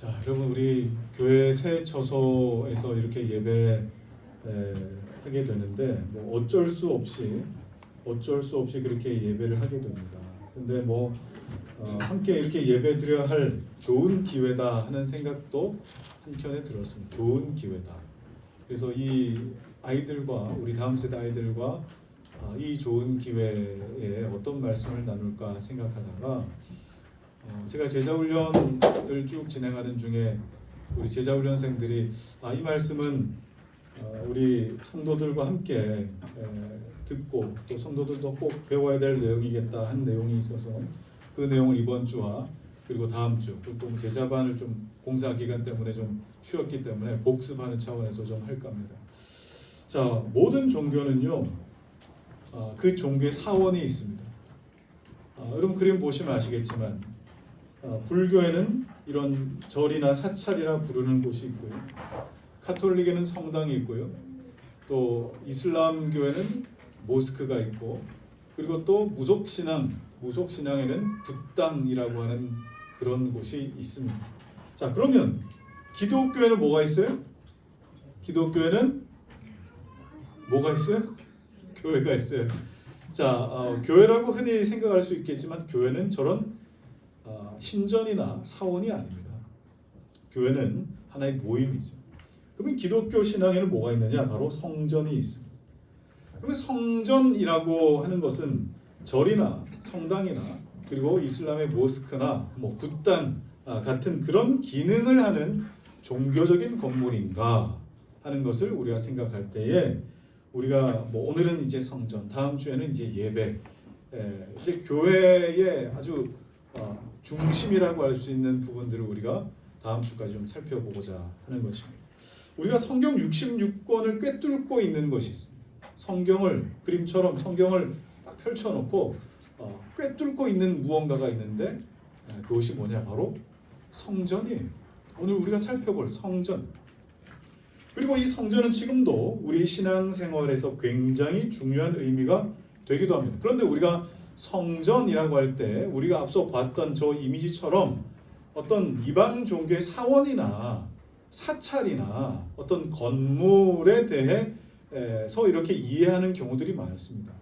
자, 여러분 우리 교회 새 처소에서 이렇게 예배 하게 되는데 뭐 어쩔 수 없이 그렇게 예배를 하게 됩니다. 근데 함께 이렇게 예배 드려야 할 좋은 기회다 하는 생각도 한켠에 들었습니다. 좋은 기회다. 그래서 이 아이들과 우리 다음 세대 아이들과 이 좋은 기회에 어떤 말씀을 나눌까 생각하다가 제가 제자훈련을 쭉 진행하는 중에 우리 제자훈련생들이 이 말씀은 우리 성도들과 함께 듣고 또 성도들도 꼭 배워야 될 내용이겠다 하는 내용이 있어서 그 내용을 이번 주와 그리고 다음 주 또 제자반을 좀 공사 기간 때문에 좀 쉬었기 때문에 복습하는 차원에서 좀 할까 합니다. 자, 모든 종교는요 그 종교의 사원이 있습니다. 여러분 그림 보시면 아시겠지만 불교에는 이런 절이나 사찰이라 부르는 곳이 있고요. 카톨릭에는 성당이 있고요. 또 이슬람교에는 모스크가 있고 그리고 또 무속신앙에는 굿당이라고 하는 그런 곳이 있습니다. 자, 그러면 기독교에는 뭐가 있어요? 기독교에는 뭐가 있어요? 교회가 있어요. 자, 교회라고 흔히 생각할 수 있겠지만 교회는 저런 신전이나 사원이 아닙니다. 교회는 하나의 모임이죠. 그러면 기독교 신앙에는 뭐가 있느냐? 바로 성전이 있습니다. 그러면 성전이라고 하는 것은 절이나 성당이나 그리고 이슬람의 모스크나 굿당 같은 그런 기능을 하는 종교적인 건물인가 하는 것을 우리가 생각할 때에 우리가 오늘은 이제 성전, 다음 주에는 이제 예배, 이제 교회의 아주 중심이라고 할 수 있는 부분들을 우리가 다음 주까지 좀 살펴보고자 하는 것입니다. 우리가 성경 66권을 꿰뚫고 있는 것이 있습니다. 그림처럼 성경을 딱 펼쳐놓고 꿰뚫고 있는 무언가가 있는데 그것이 뭐냐? 바로 성전이에요. 오늘 우리가 살펴볼 성전. 그리고 이 성전은 지금도 우리 신앙생활에서 굉장히 중요한 의미가 되기도 합니다. 그런데 우리가 성전이라고 할 때 우리가 앞서 봤던 저 이미지처럼 어떤 이방 종교의 사원이나 사찰이나 어떤 건물에 대해서 이렇게 이해하는 경우들이 많습니다.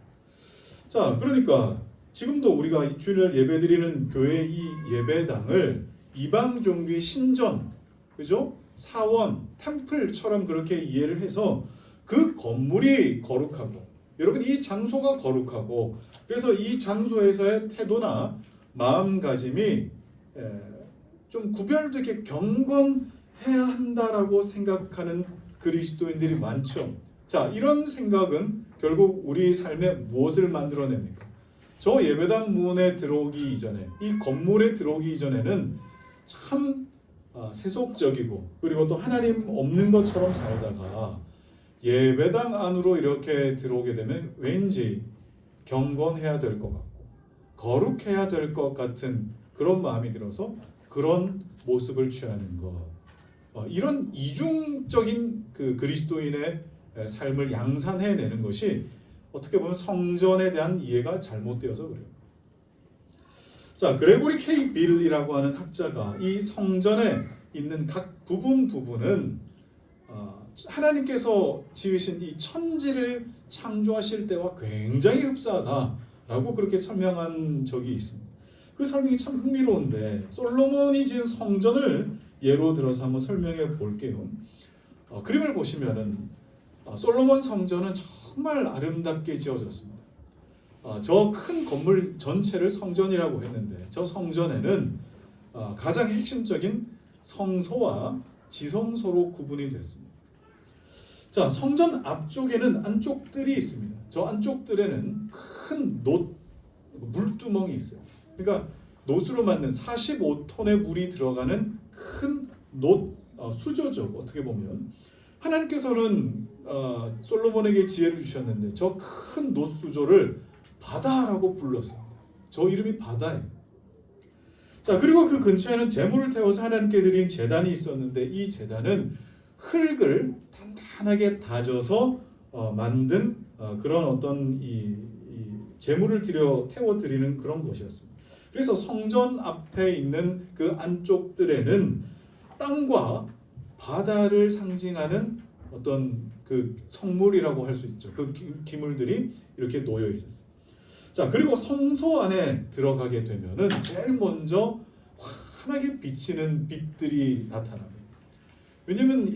자, 그러니까 지금도 우리가 주일날 예배드리는 교회 이 예배당을 이방 종교의 신전, 그죠? 사원, 템플처럼 그렇게 이해를 해서 그 건물이 거룩하고 여러분 이 장소가 거룩하고 그래서 이 장소에서의 태도나 마음가짐이 좀 구별되게 경건해야 한다라고 생각하는 그리스도인들이 많죠. 자, 이런 생각은 결국 우리 삶에 무엇을 만들어냅니까? 저 예배당 문에 들어오기 이전에 이 건물에 들어오기 이전에는 참 세속적이고 그리고 또 하나님 없는 것처럼 살다가 예배당 안으로 이렇게 들어오게 되면 왠지 경건해야 될 것 같고 거룩해야 될 것 같은 그런 마음이 들어서 그런 모습을 취하는 것. 이런 이중적인 그 그리스도인의 삶을 양산해내는 것이 어떻게 보면 성전에 대한 이해가 잘못되어서 그래요. 자, 그레고리 K 빌이라고 하는 학자가 이 성전에 있는 각 부분은 하나님께서 지으신 이 천지를 창조하실 때와 굉장히 흡사하다라고 그렇게 설명한 적이 있습니다. 그 설명이 참 흥미로운데 솔로몬이 지은 성전을 예로 들어서 한번 설명해 볼게요. 그림을 보시면은 솔로몬 성전은 정말 아름답게 지어졌습니다. 저 큰 건물 전체를 성전이라고 했는데 저 성전에는 가장 핵심적인 성소와 지성소로 구분이 됐습니다. 자, 성전 앞쪽에는 안쪽들이 있습니다. 저 안쪽들에는 큰 물두멍이 있어요. 그러니까 놋으로 만든 45톤의 물이 들어가는 큰 수조죠. 어떻게 보면 하나님께서는 솔로몬에게 지혜를 주셨는데 저 큰 놋수조를 바다라고 불렀습니다. 저 이름이 바다예요. 자, 그리고 그 근처에는 제물을 태워서 하나님께 드린 제단이 있었는데 이 제단은 흙을 단단하게 다져서 만든 그런 어떤 이 제물을 태워 드리는 그런 곳이었습니다. 그래서 성전 앞에 있는 그 안쪽들에는 땅과 바다를 상징하는 어떤 그 성물이라고 할 수 있죠. 그 기물들이 이렇게 놓여 있었어요. 자, 그리고 성소 안에 들어가게 되면은 제일 먼저 환하게 비치는 빛들이 나타납니다. 왜냐면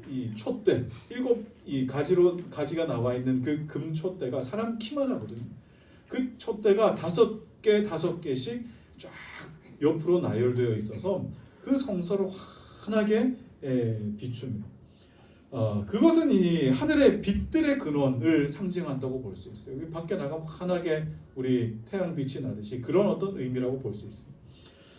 이 촛대, 이 가지가 나와 있는 그 금 촛대가 사람 키만 하거든요. 그 촛대가 다섯 개씩 쫙 옆으로 나열되어 있어서 그 성소를 환하게 비춥니다. 그것은 이 하늘의 빛들의 근원을 상징한다고 볼 수 있어요. 여기 밖에 나가면 환하게 우리 태양빛이 나듯이 그런 어떤 의미라고 볼 수 있습니다.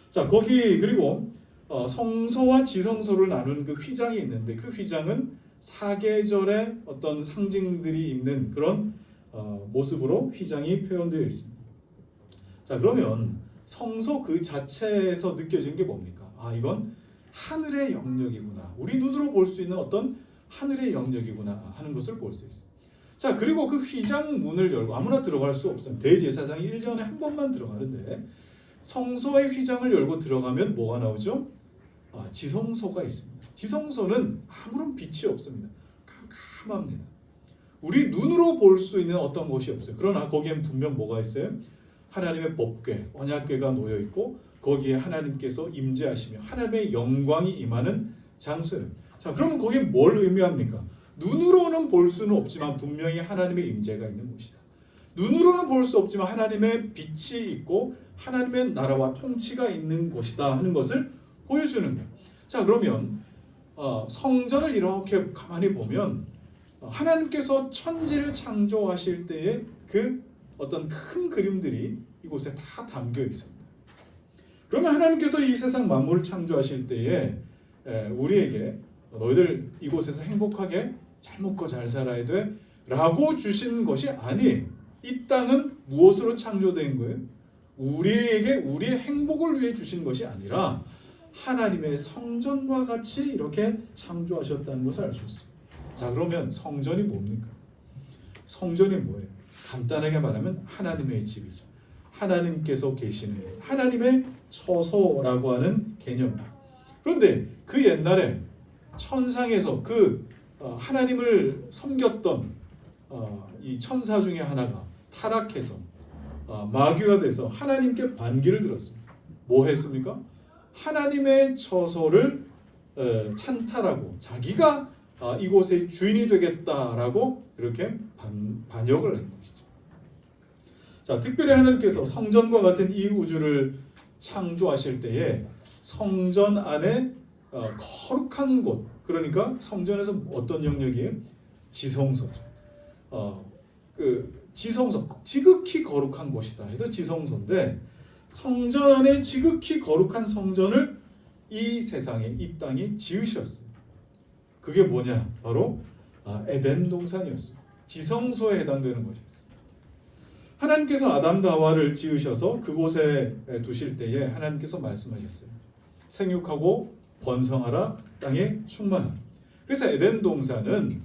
자, 거기 그리고 성소와 지성소를 나눈 그 휘장이 있는데 그 휘장은 사계절의 어떤 상징들이 있는 그런 모습으로 휘장이 표현되어 있습니다. 자, 그러면 성소 그 자체에서 느껴지는 게 뭡니까? 이건 하늘의 영역이구나. 우리 눈으로 볼 수 있는 어떤 하늘의 영역이구나 하는 것을 볼 수 있어요. 자, 그리고 그 휘장 문을 열고 아무나 들어갈 수 없어요. 대제사장이 1년에 한 번만 들어가는데 성소의 휘장을 열고 들어가면 뭐가 나오죠? 지성소가 있습니다. 지성소는 아무런 빛이 없습니다. 깜깜합니다. 우리 눈으로 볼 수 있는 어떤 것이 없어요. 그러나 거기엔 분명 뭐가 있어요? 하나님의 법궤, 언약궤가 놓여 있고 거기에 하나님께서 임재하시며 하나님의 영광이 임하는 장소예요. 자, 그러면 거기에 뭘 의미합니까? 눈으로는 볼 수는 없지만 분명히 하나님의 임재가 있는 곳이다. 눈으로는 볼 수 없지만 하나님의 빛이 있고 하나님의 나라와 통치가 있는 곳이다 하는 것을 보여주는 거예요. 자, 그러면 성전을 이렇게 가만히 보면 하나님께서 천지를 창조하실 때의 그 어떤 큰 그림들이 이곳에 다 담겨 있습니다. 그러면 하나님께서 이 세상 만물을 창조하실 때에 우리에게 너희들 이곳에서 행복하게 잘 먹고 잘 살아야 돼 라고 주신 것이 아니에요. 이 땅은 무엇으로 창조된 거예요? 우리에게 우리의 행복을 위해 주신 것이 아니라 하나님의 성전과 같이 이렇게 창조하셨다는 것을 알 수 있습니다. 자, 그러면 성전이 뭡니까? 성전이 뭐예요? 간단하게 말하면 하나님의 집이죠. 하나님께서 계시는 곳, 하나님의 처소라고 하는 개념입니다. 그런데 그 옛날에 천상에서 하나님을 섬겼던 이 천사 중에 하나가 타락해서 마귀가 돼서 하나님께 반기를 들었습니다. 뭐 했습니까? 하나님의 처소를 찬탈하고 자기가 이곳의 주인이 되겠다라고 이렇게 반역을 한 것이죠. 자, 특별히 하나님께서 성전과 같은 이 우주를 창조하실 때에 성전 안에 거룩한 곳, 그러니까 성전에서 어떤 영역이에요? 지성소죠. 지성소, 지극히 거룩한 곳이다 해서 지성소인데 성전 안에 지극히 거룩한 성전을 이 세상에 이 땅이 지으셨어요. 그게 뭐냐? 바로 에덴 동산이었어요. 지성소에 해당되는 것이었어요. 하나님께서 아담과 하와를 지으셔서 그곳에 두실 때에 하나님께서 말씀하셨어요. 생육하고 번성하라, 땅에 충만하라. 그래서 에덴 동산은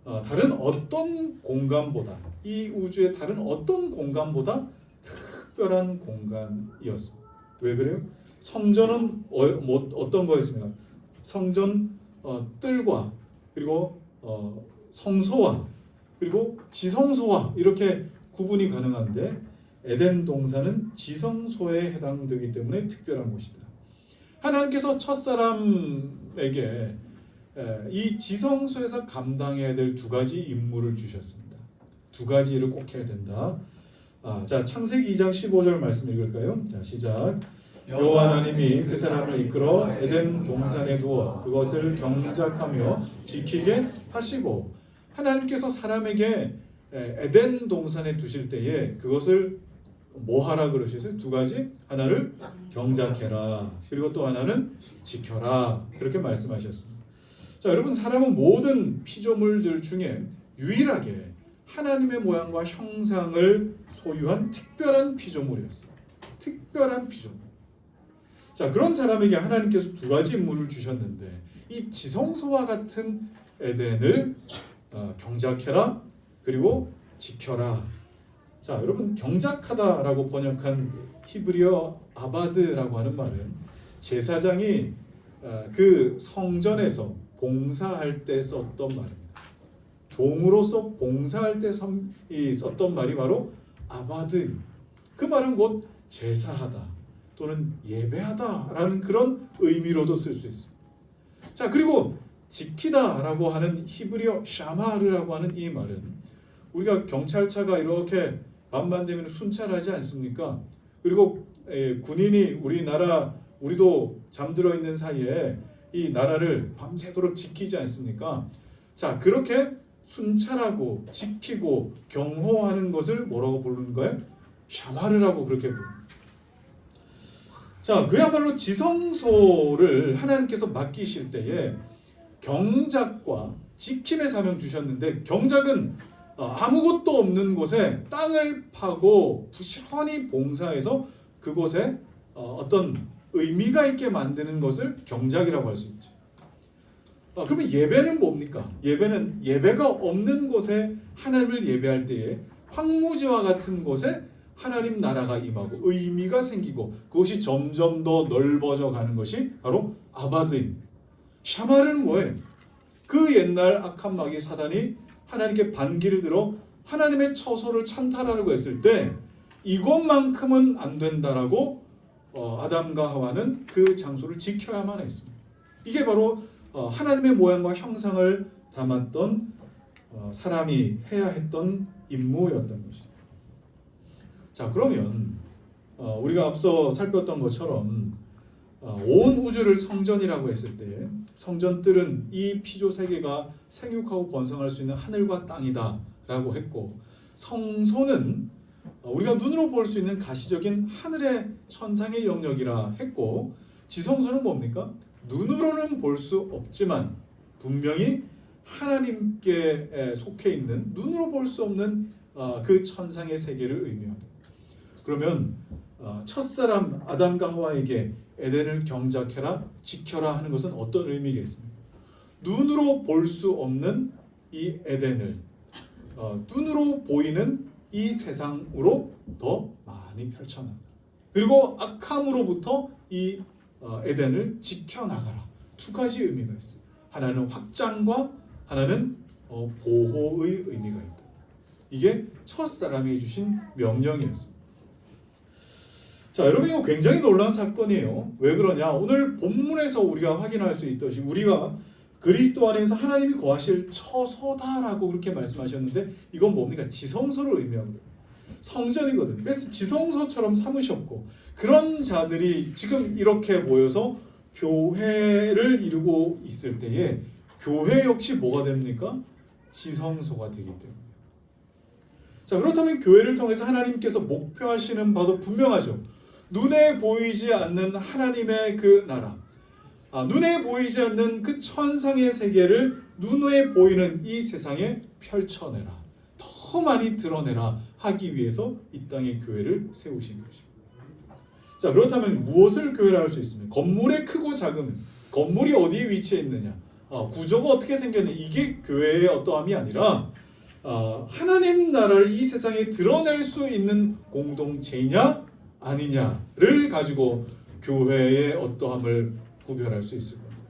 다른 어떤 공간보다, 이 우주의 다른 어떤 공간보다 특별한 공간이었습니다. 왜 그래요? 성전은 어떤 거였습니까? 성전 뜰과 그리고 성소와 그리고 지성소와 이렇게 구분이 가능한데 에덴 동산은 지성소에 해당되기 때문에 특별한 곳이다. 하나님께서 첫사람에게 이 지성소에서 감당해야 될 두 가지 임무를 주셨습니다. 두 가지 일을 꼭 해야 된다. 자, 창세기 2장 15절 말씀 읽을까요? 자, 시작. 여호와 하나님이 그 사람을 이끌어 에덴 동산에 두어 그것을 경작하며 지키게 하시고, 하나님께서 사람에게 에덴 동산에 두실 때에 그것을 뭐 하라 그러셨어요? 두 가지. 하나를 경작해라. 그리고 또 하나는 지켜라. 그렇게 말씀하셨습니다. 자, 여러분, 사람은 모든 피조물들 중에 유일하게 하나님의 모양과 형상을 소유한 특별한 피조물이었어요. 특별한 피조물. 자, 그런 사람에게 하나님께서 두 가지 임무를 주셨는데 이 지성소와 같은 에덴을 경작해라. 그리고 지켜라. 자, 여러분, 경작하다라고 번역한 히브리어 아바드라고 하는 말은 제사장이 그 성전에서 봉사할 때 썼던 말입니다. 종으로서 봉사할 때 썼던 말이 바로 아바드. 그 말은 곧 제사하다 또는 예배하다라는 그런 의미로도 쓸 수 있습니다. 자, 그리고 지키다라고 하는 히브리어 샤마르라고 하는 이 말은 우리가 경찰차가 이렇게 밤만 되면 순찰하지 않습니까? 그리고 군인이 우리도 잠들어 있는 사이에 이 나라를 밤새도록 지키지 않습니까? 자, 그렇게 순찰하고 지키고 경호하는 것을 뭐라고 부르는 거예요? 샤마르라고 그렇게 부릅니다. 자, 그야말로 지성소를 하나님께서 맡기실 때에 경작과 지킴의 사명 주셨는데, 경작은 아무것도 없는 곳에 땅을 파고 부지런히 봉사해서 그곳에 어떤 의미가 있게 만드는 것을 경작이라고 할 수 있죠. 그러면 예배는 뭡니까? 예배는 예배가 없는 곳에 하나님을 예배할 때에 황무지와 같은 곳에 하나님 나라가 임하고 의미가 생기고 그것이 점점 더 넓어져 가는 것이 바로 아바드입니다. 샤마르는 뭐예요? 그 옛날 악한 마귀 사단이 하나님께 반기를 들어 하나님의 처소를 찬탈하려고 했을 때 이것만큼은 안 된다라고 아담과 하와는 그 장소를 지켜야만 했습니다. 이게 바로 하나님의 모양과 형상을 담았던 사람이 해야 했던 임무였던 것입니다. 자, 그러면 우리가 앞서 살폈던 것처럼 온 우주를 성전이라고 했을 때 성전뜰은 이 피조 세계가 생육하고 번성할 수 있는 하늘과 땅이다라고 했고, 성소는 우리가 눈으로 볼 수 있는 가시적인 하늘의 천상의 영역이라 했고, 지성소는 뭡니까? 눈으로는 볼 수 없지만 분명히 하나님께 속해 있는 눈으로 볼 수 없는 그 천상의 세계를 의미합니다. 그러면 첫사람 아담과 하와에게 에덴을 경작해라, 지켜라 하는 것은 어떤 의미겠습니까? 눈으로 볼 수 없는 이 에덴을 눈으로 보이는 이 세상으로 더 많이 펼쳐나가라. 그리고 악함으로부터 이 에덴을 지켜나가라. 두 가지 의미가 있어요. 하나는 확장과 하나는 보호의 의미가 있다. 이게 첫사람이 주신 명령이었습니다. 자, 여러분, 이거 굉장히 놀라운 사건이에요. 왜 그러냐? 오늘 본문에서 우리가 확인할 수 있듯이 우리가 그리스도 안에서 하나님이 거하실 처소다라고 그렇게 말씀하셨는데, 이건 뭡니까? 지성소를 의미합니다. 성전이거든요. 그래서 지성소처럼 삼으셨고, 그런 자들이 지금 이렇게 모여서 교회를 이루고 있을 때에 교회 역시 뭐가 됩니까? 지성소가 되기 때문에. 자, 그렇다면 교회를 통해서 하나님께서 목표하시는 바도 분명하죠. 눈에 보이지 않는 하나님의 그 나라, 눈에 보이지 않는 그 천상의 세계를 눈에 보이는 이 세상에 펼쳐내라, 더 많이 드러내라 하기 위해서 이 땅에 교회를 세우신 것입니다. 자, 그렇다면 무엇을 교회라 할 수 있습니까? 건물의 크고 작음, 건물이 어디에 위치해 있느냐, 구조가 어떻게 생겼느냐, 이게 교회의 어떠함이 아니라 하나님 나라를 이 세상에 드러낼 수 있는 공동체냐 아니냐를 가지고 교회의 어떠함을 구별할 수 있을 겁니다.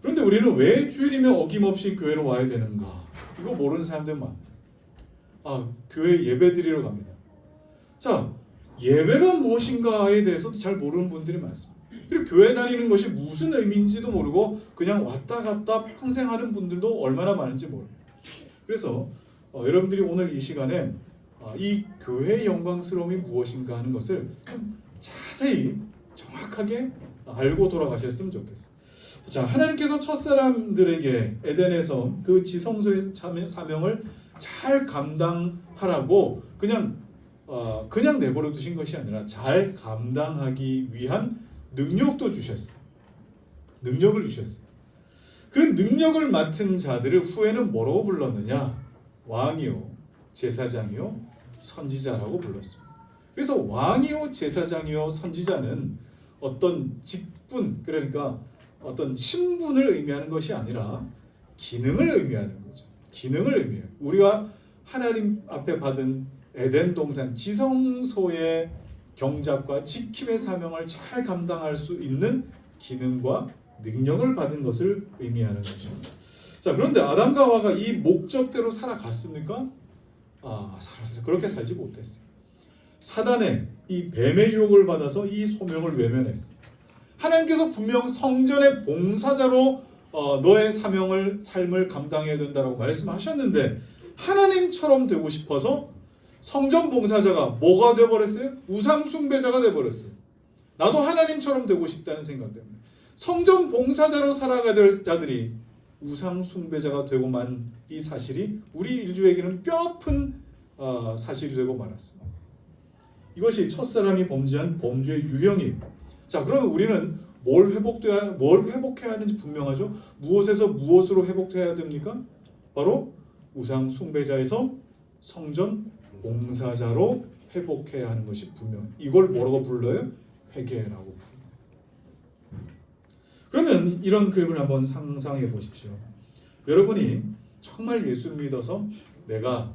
그런데 우리는 왜 주일이면 어김없이 교회로 와야 되는가? 이거 모르는 사람들 많아요. 교회 예배 드리러 갑니다. 자, 예배가 무엇인가에 대해서도 잘 모르는 분들이 많습니다. 그리고 교회 다니는 것이 무슨 의미인지도 모르고 그냥 왔다 갔다 평생 하는 분들도 얼마나 많은지 모릅니다. 그래서 여러분들이 오늘 이 시간에 이 교회의 영광스러움이 무엇인가 하는 것을 좀 자세히 정확하게 알고 돌아가셨으면 좋겠어요. 자, 하나님께서 첫사람들에게 에덴에서 그 지성소의 사명을 잘 감당하라고 그냥 내버려 두신 것이 아니라 잘 감당하기 위한 능력도 주셨어요. 능력을 주셨어요. 그 능력을 맡은 자들을 후에는 뭐라고 불렀느냐? 왕이요, 제사장이요, 선지자라고 불렀습니다. 그래서 왕이요, 제사장이요, 선지자는 어떤 직분, 그러니까 어떤 신분을 의미하는 것이 아니라 기능을 의미하는 거죠. 기능을 의미해요. 우리가 하나님 앞에 받은 에덴 동산 지성소의 경작과 지킴의 사명을 잘 감당할 수 있는 기능과 능력을 받은 것을 의미하는 것입니다. 자, 그런데 아담과 하와가 이 목적대로 살아갔습니까? 그렇게 살지 못했어요. 사단의 이 뱀의 유혹을 받아서 이 소명을 외면했어요. 하나님께서 분명 성전의 봉사자로 너의 삶을 감당해야 된다고 말씀하셨는데 하나님처럼 되고 싶어서 성전 봉사자가 뭐가 되어버렸어요? 우상 숭배자가 되어버렸어요. 나도 하나님처럼 되고 싶다는 생각 때문에 성전 봉사자로 살아가야 될 자들이 우상 숭배자가 되고 만 이 사실이 우리 인류에게는 뼈아픈 사실이 되고 말았습니다. 이것이 첫사람이 범죄한 범죄의 유형이에요. 자, 그러면 우리는 뭘 회복해야 하는지 분명하죠. 무엇에서 무엇으로 회복해야 됩니까? 바로 우상 숭배자에서 성전 봉사자로 회복해야 하는 것이 분명해요. 이걸 뭐라고 불러요? 회개라고 부릅니다. 그러면 이런 그림을 한번 상상해 보십시오. 여러분이 정말 예수를 믿어서 내가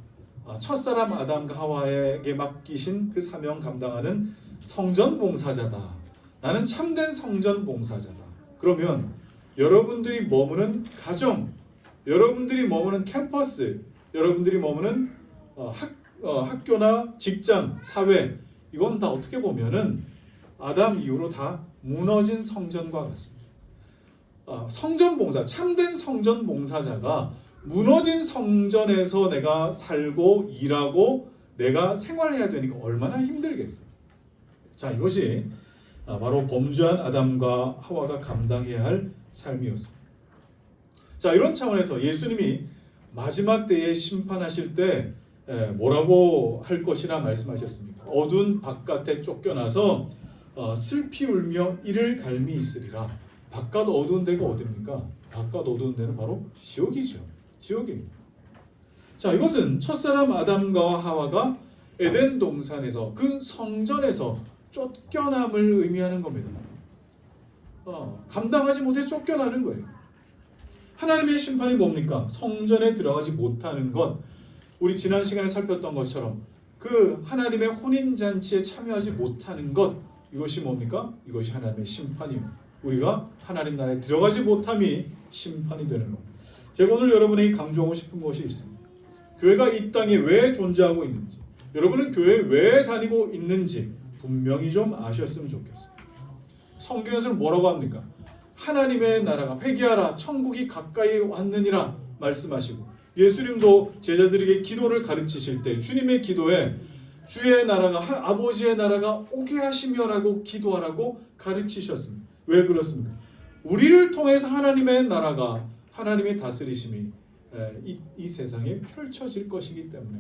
첫사람 아담과 하와에게 맡기신 그 사명 감당하는 성전 봉사자다. 나는 참된 성전 봉사자다. 그러면 여러분들이 머무는 가정, 여러분들이 머무는 캠퍼스, 여러분들이 머무는 학교나 직장, 사회, 이건 다 어떻게 보면은 아담 이후로 다 무너진 성전과 같습니다. 성전 봉사, 참된 성전 봉사자가 무너진 성전에서 내가 살고 일하고 내가 생활해야 되니까 얼마나 힘들겠어요. 자, 이것이 바로 범죄한 아담과 하와가 감당해야 할 삶이었습니다. 자, 이런 차원에서 예수님이 마지막 때에 심판하실 때 뭐라고 할 것이라 말씀하셨습니까? 어두운 바깥에 쫓겨나서 슬피 울며 이를 갈미 있으리라. 바깥 어두운 데가 어디입니까? 바깥 어두운 데는 바로 지옥이죠. 지옥이에요. 자, 이것은 첫사람 아담과 하와가 에덴 동산에서 그 성전에서 쫓겨남을 의미하는 겁니다. 감당하지 못해 쫓겨나는 거예요. 하나님의 심판이 뭡니까? 성전에 들어가지 못하는 것. 우리 지난 시간에 살폈던 것처럼 그 하나님의 혼인잔치에 참여하지 못하는 것. 이것이 뭡니까? 이것이 하나님의 심판이에요. 우리가 하나님 나라에 들어가지 못함이 심판이 되는 겁니다. 제가 오늘 여러분에게 강조하고 싶은 것이 있습니다. 교회가 이 땅에 왜 존재하고 있는지, 여러분은 교회에 왜 다니고 있는지 분명히 좀 아셨으면 좋겠어요. 성경에서는 뭐라고 합니까? 하나님의 나라가 회개하라 천국이 가까이 왔느니라 말씀하시고, 예수님도 제자들에게 기도를 가르치실 때 주님의 기도에 주의 나라가 아버지의 나라가 오게 하시며라고 기도하라고 가르치셨습니다. 왜 그렇습니까? 우리를 통해서 하나님의 나라가, 하나님의 다스리심이 이 세상에 펼쳐질 것이기 때문에.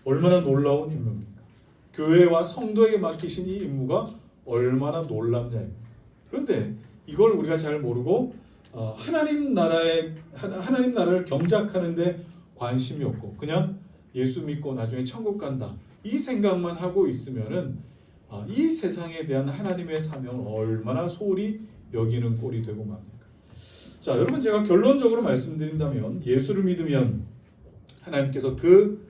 얼마나 놀라운 임무입니까? 교회와 성도에게 맡기신 이 임무가 얼마나 놀랍냐. 그런데 이걸 우리가 잘 모르고 하나님 나라를 경작하는데 관심이 없고 그냥 예수 믿고 나중에 천국 간다 이 생각만 하고 있으면은 이 세상에 대한 하나님의 사명을 얼마나 소홀히 여기는 꼴이 되고 맙니까? 자, 여러분, 제가 결론적으로 말씀드린다면 예수를 믿으면 하나님께서 그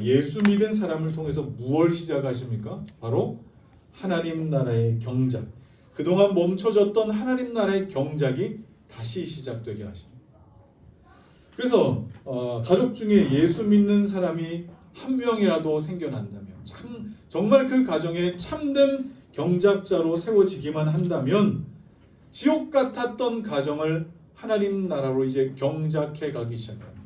예수 믿은 사람을 통해서 무엇을 시작하십니까? 바로 하나님 나라의 경작, 그동안 멈춰졌던 하나님 나라의 경작이 다시 시작되게 하십니다. 그래서 가족 중에 예수 믿는 사람이 한 명이라도 생겨난다면, 정말 그 가정에 참된 경작자로 세워지기만 한다면 지옥 같았던 가정을 하나님 나라로 이제 경작해 가기 시작합니다.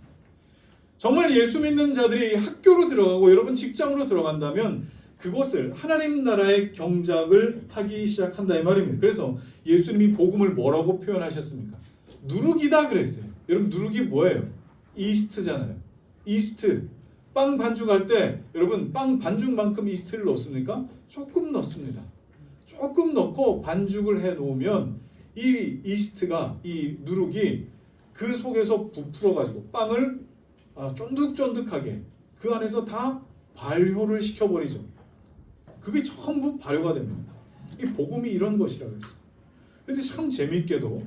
정말 예수 믿는 자들이 학교로 들어가고 여러분 직장으로 들어간다면 그곳을 하나님 나라의 경작을 하기 시작한다 이 말입니다. 그래서 예수님이 복음을 뭐라고 표현하셨습니까? 누룩이다 그랬어요. 여러분, 누룩이 뭐예요? 이스트잖아요. 이스트. 빵 반죽할 때 여러분 빵 반죽만큼 이스트를 넣습니까? 조금 넣습니다. 조금 넣고 반죽을 해 놓으면 이 이스트가, 이 누룩이 그 속에서 부풀어 가지고 빵을 쫀득쫀득하게 그 안에서 다 발효를 시켜버리죠. 그게 전부 발효가 됩니다. 이 복음이 이런 것이라고 했어요. 그런데 참 재미있게도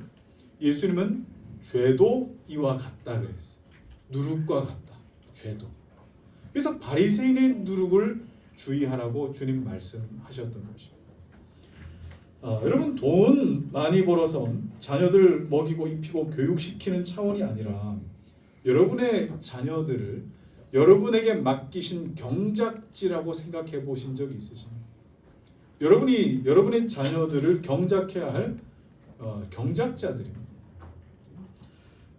예수님은 죄도 이와 같다 그랬어요. 누룩과 같다. 죄도. 그래서 바리새인의 누룩을 주의하라고 주님 말씀하셨던 것입니다. 여러분 돈 많이 벌어서 자녀들 먹이고 입히고 교육시키는 차원이 아니라 여러분의 자녀들을 여러분에게 맡기신 경작지라고 생각해 보신 적이 있으십니까? 여러분이 여러분의 자녀들을 경작해야 할 경작자들입니다.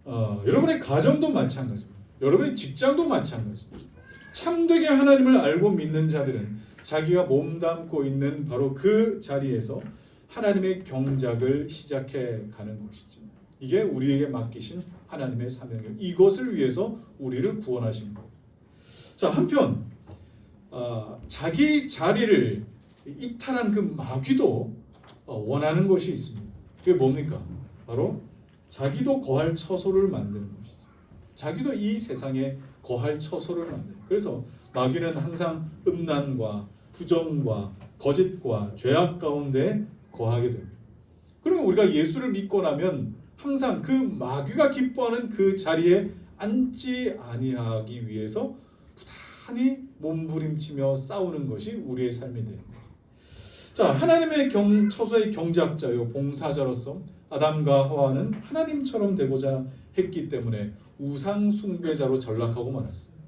여러분의 가정도 마찬가지입니다. 여러분의 직장도 마찬가지입니다. 참되게 하나님을 알고 믿는 자들은 자기가 몸담고 있는 바로 그 자리에서 하나님의 경작을 시작해 가는 것이죠. 이게 우리에게 맡기신 하나님의 사명이에요. 이것을 위해서 우리를 구원하신 거예요. 자, 한편 자기 자리를 이탈한 그 마귀도 원하는 것이 있습니다. 그게 뭡니까? 바로 자기도 거할 처소를 만드는 것이죠. 자기도 이 세상에 거할 처소를 만드는. 그래서 마귀는 항상 음란과 부정과 거짓과 죄악 가운데 거하게 됩니다. 그러면 우리가 예수를 믿고 나면 항상 그 마귀가 기뻐하는 그 자리에 앉지 아니하기 위해서 부단히 몸부림치며 싸우는 것이 우리의 삶이 되는 거죠. 자, 하나님의 처소의 경작자요 봉사자로서 아담과 하와는 하나님처럼 되고자 했기 때문에 우상 숭배자로 전락하고 말았어요.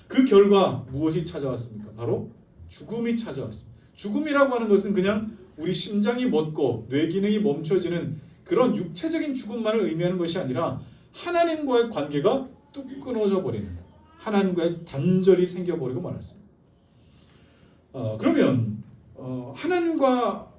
그 결과 무엇이 찾아왔습니까? 바로 죽음이 찾아왔습니다. 죽음이라고 하는 것은 그냥 우리 심장이 멎고 뇌 기능이 멈춰지는 그런 육체적인 죽음만을 의미하는 것이 아니라 하나님과의 관계가 뚝 끊어져 버리는, 하나님과의 단절이 생겨버리고 말았습니다. 그러면 하나님과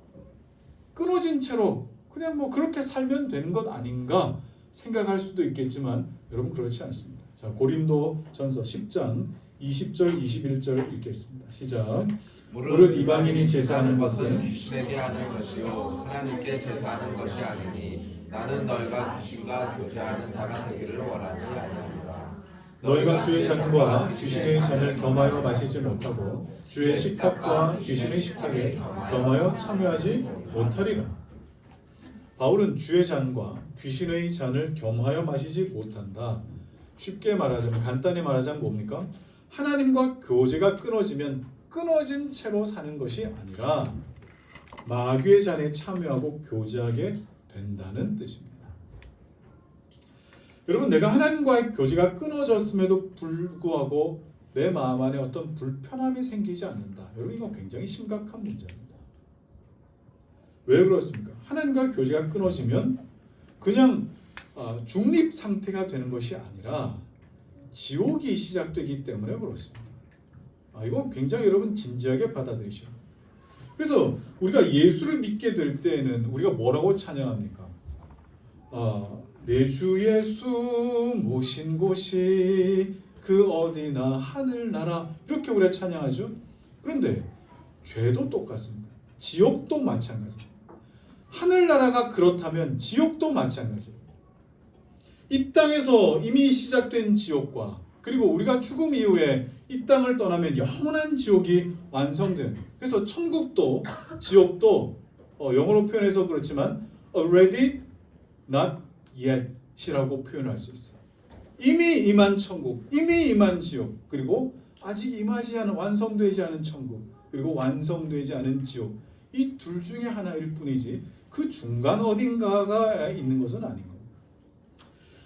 끊어진 채로 그냥 뭐 그렇게 살면 되는 것 아닌가 생각할 수도 있겠지만 여러분 그렇지 않습니다. 자, 고린도전서 10장 20절 21절 읽겠습니다. 시작. 무릇 이방인이 제사하는 것은 귀신에게 하는 것이요 하나님께 제사하는 것이 아니니 나는 너희가 귀신과 교제하는 자가 되기를 원하지 아니하노라. 너희가 주의 잔과 귀신의 잔을 겸하여 마시지 못하고 주의 식탁과 귀신의 식탁에 겸하여 참여하지 못하리라. 바울은 주의 잔과 귀신의 잔을 겸하여 마시지 못한다. 쉽게 말하자면, 간단히 말하자면 뭡니까? 하나님과 교제가 끊어지면 끊어진 채로 사는 것이 아니라 마귀의 잔에 참여하고 교제하게 된다는 뜻입니다. 여러분, 내가 하나님과의 교제가 끊어졌음에도 불구하고 내 마음 안에 어떤 불편함이 생기지 않는다. 여러분, 이건 굉장히 심각한 문제입니다. 왜 그렇습니까? 하나님과 교제가 끊어지면 그냥 중립 상태가 되는 것이 아니라 지옥이 시작되기 때문에 그렇습니다. 이건 굉장히 여러분 진지하게 받아들이셔야 합니다. 그래서 우리가 예수를 믿게 될 때에는 우리가 뭐라고 찬양합니까? 내 주 예수 모신 곳이 그 어디나 하늘나라, 이렇게 우리가 찬양하죠. 그런데 죄도 똑같습니다. 지옥도 마찬가지입니다. 하늘나라가 그렇다면 지옥도 마찬가지입니다. 이 땅에서 이미 시작된 지옥과 그리고 우리가 죽음 이후에 이 땅을 떠나면 영원한 지옥이 완성되는, 그래서 천국도 지옥도 영어로 표현해서 그렇지만 already not yet 이라고 표현할 수 있어요. 이미 임한 천국, 이미 임한 지옥, 그리고 아직 임하지 않은, 완성되지 않은 천국, 그리고 완성되지 않은 지옥, 이 둘 중에 하나일 뿐이지 그 중간 어딘가가 있는 것은 아닌 겁니다.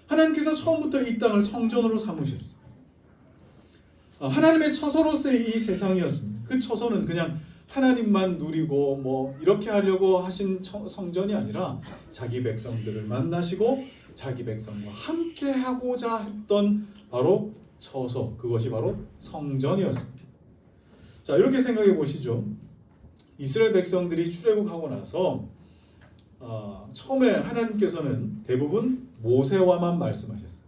하나님께서 처음부터 이 땅을 성전으로 삼으셨어요. 하나님의 처소로서의 이 세상이었습니다. 그 처소는 그냥 하나님만 누리고 뭐 이렇게 하려고 하신 성전이 아니라 자기 백성들을 만나시고 자기 백성과 함께 하고자 했던 바로 처소, 그것이 바로 성전이었습니다. 자, 이렇게 생각해 보시죠. 이스라엘 백성들이 출애굽하고 나서 처음에 하나님께서는 대부분 모세와만 말씀하셨어요.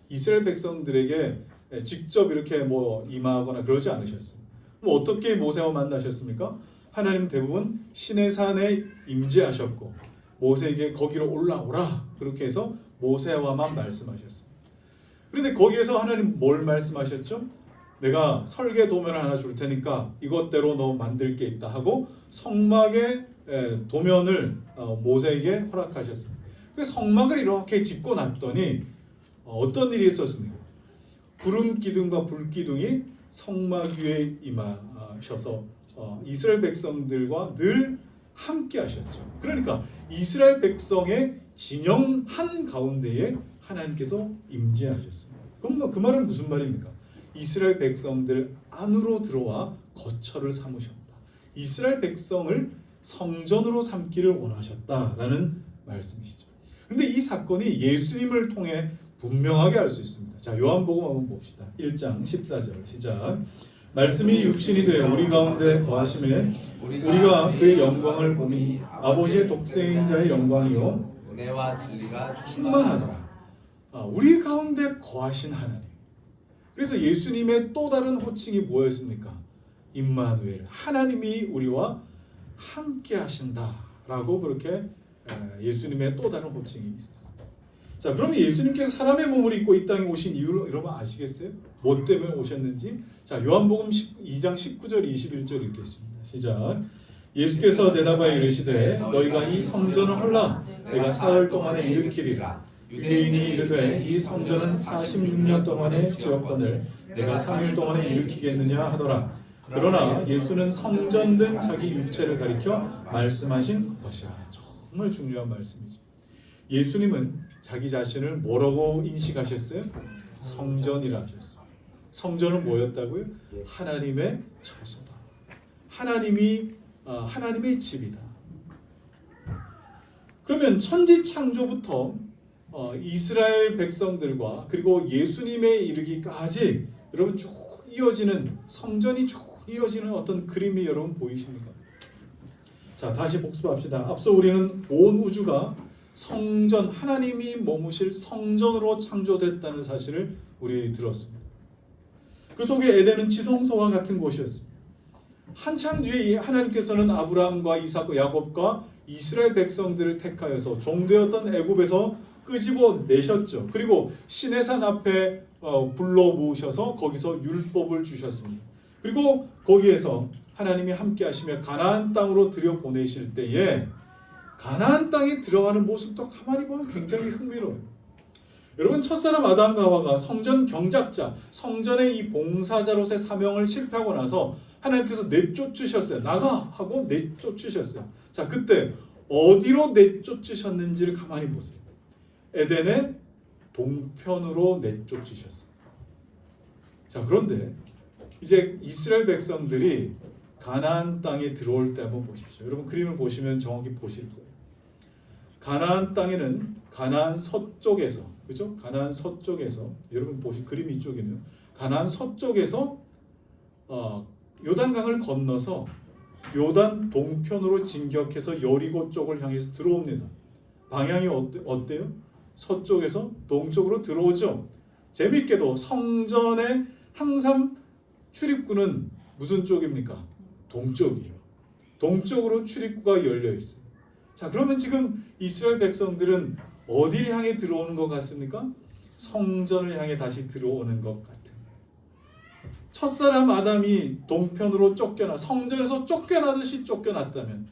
이스라엘 백성들에게 직접 이렇게 뭐 임하거나 그러지 않으셨습니다. 뭐 어떻게 모세와 만나셨습니까? 하나님 대부분 시내산에 임재하셨고 모세에게 거기로 올라오라 그렇게 해서 모세와만 말씀하셨습니다. 그런데 거기에서 하나님 뭘 말씀하셨죠? 내가 설계 도면을 하나 줄 테니까 이것대로 너 만들 게 있다 하고 성막의 도면을 모세에게 허락하셨습니다. 그 성막을 이렇게 짓고 났더니 어떤 일이 있었습니까? 구름 기둥과 불 기둥이 성막 위에 임하셔서 이스라엘 백성들과 늘 함께 하셨죠. 그러니까 이스라엘 백성의 진영 한 가운데에 하나님께서 임재하셨습니다. 그럼 그 말은 무슨 말입니까? 이스라엘 백성들 안으로 들어와 거처를 삼으셨다. 이스라엘 백성을 성전으로 삼기를 원하셨다라는 말씀이시죠. 그런데 이 사건이 예수님을 통해 분명하게 알 수 있습니다. 자, 요한복음 한번 봅시다. 1장 14절 시작. 말씀이 육신이 되어 우리 가운데 거하심에 우리가 그의 영광을 보니 아버지의 독생인 자의 영광이요 은혜와 진리가 충만하더라. 우리 가운데 거하신 하나님. 그래서 예수님의 또 다른 호칭이 뭐였습니까? 임마누엘, 하나님이 우리와 함께 하신다라고 그렇게 예수님의 또 다른 호칭이 있었어요. 자, 그러면 예수님께서 사람의 몸을 입고 이 땅에 오신 이유를 여러분 아시겠어요? 뭐 때문에 오셨는지? 자, 요한복음 2장 19절 21절 읽겠습니다. 시작. 예수께서 대답하여 이르시되 너희가 이 성전을 헐라 내가 사흘 동안에 일으키리라. 유대인이 이르되 이 성전은 46년 동안에 지었거늘 내가 3일 동안에 일으키겠느냐 하더라. 그러나 예수는 성전된 자기 육체를 가리켜 말씀하신 것이라. 정말 중요한 말씀이죠. 예수님은 자기 자신을 뭐라고 인식하셨어요? 성전이라 하셨어요. 성전은 뭐였다고요? 하나님의 처소다. 하나님의 집이다. 그러면 천지 창조부터 이스라엘 백성들과 그리고 예수님에 이르기까지 여러분 쭉 이어지는 성전이 쭉 이어지는 어떤 그림이 여러분 보이십니까? 자, 다시 복습합시다. 앞서 우리는 온 우주가 성전, 하나님이 머무실 성전으로 창조됐다는 사실을 우리 들었습니다. 그 속에 에덴은 지성소와 같은 곳이었습니다. 한참 뒤에 하나님께서는 아브라함과 이삭과 야곱과 이스라엘 백성들을 택하여서 종되었던 애굽에서 끄집어 내셨죠. 그리고 시내산 앞에 불러 모으셔서 거기서 율법을 주셨습니다. 그리고 거기에서 하나님이 함께 하시며 가나안 땅으로 들여보내실 때에 가나안 땅에 들어가는 모습도 가만히 보면 굉장히 흥미로워요. 여러분, 첫사람 아담과 하와가 성전 경작자, 성전의 이 봉사자로서의 사명을 실패하고 나서 하나님께서 내쫓으셨어요. 나가 하고 내쫓으셨어요. 자, 그때 어디로 내쫓으셨는지를 가만히 보세요. 에덴의 동편으로 내쫓으셨어요. 자, 그런데 이제 이스라엘 백성들이 가나안 땅에 들어올 때 한번 보십시오. 여러분 그림을 보시면 정확히 보실 거예요. 가나안 땅에는 가나안 서쪽에서, 그죠? 가나안 서쪽에서 여러분 보신 그림이 이쪽이네요. 가나안 서쪽에서 요단강을 건너서 요단 동편으로 진격해서 여리고 쪽을 향해서 들어옵니다. 방향이 어때요? 서쪽에서 동쪽으로 들어오죠. 재밌게도 성전에 항상 출입구는 무슨 쪽입니까? 동쪽이에요. 동쪽으로 출입구가 열려 있어요. 자, 그러면 지금 이스라엘 백성들은 어디를 향해 들어오는 것 같습니까? 성전을 향해 다시 들어오는 것 같은 거예요. 첫사람 아담이 동편으로 성전에서 쫓겨나듯이 쫓겨났다면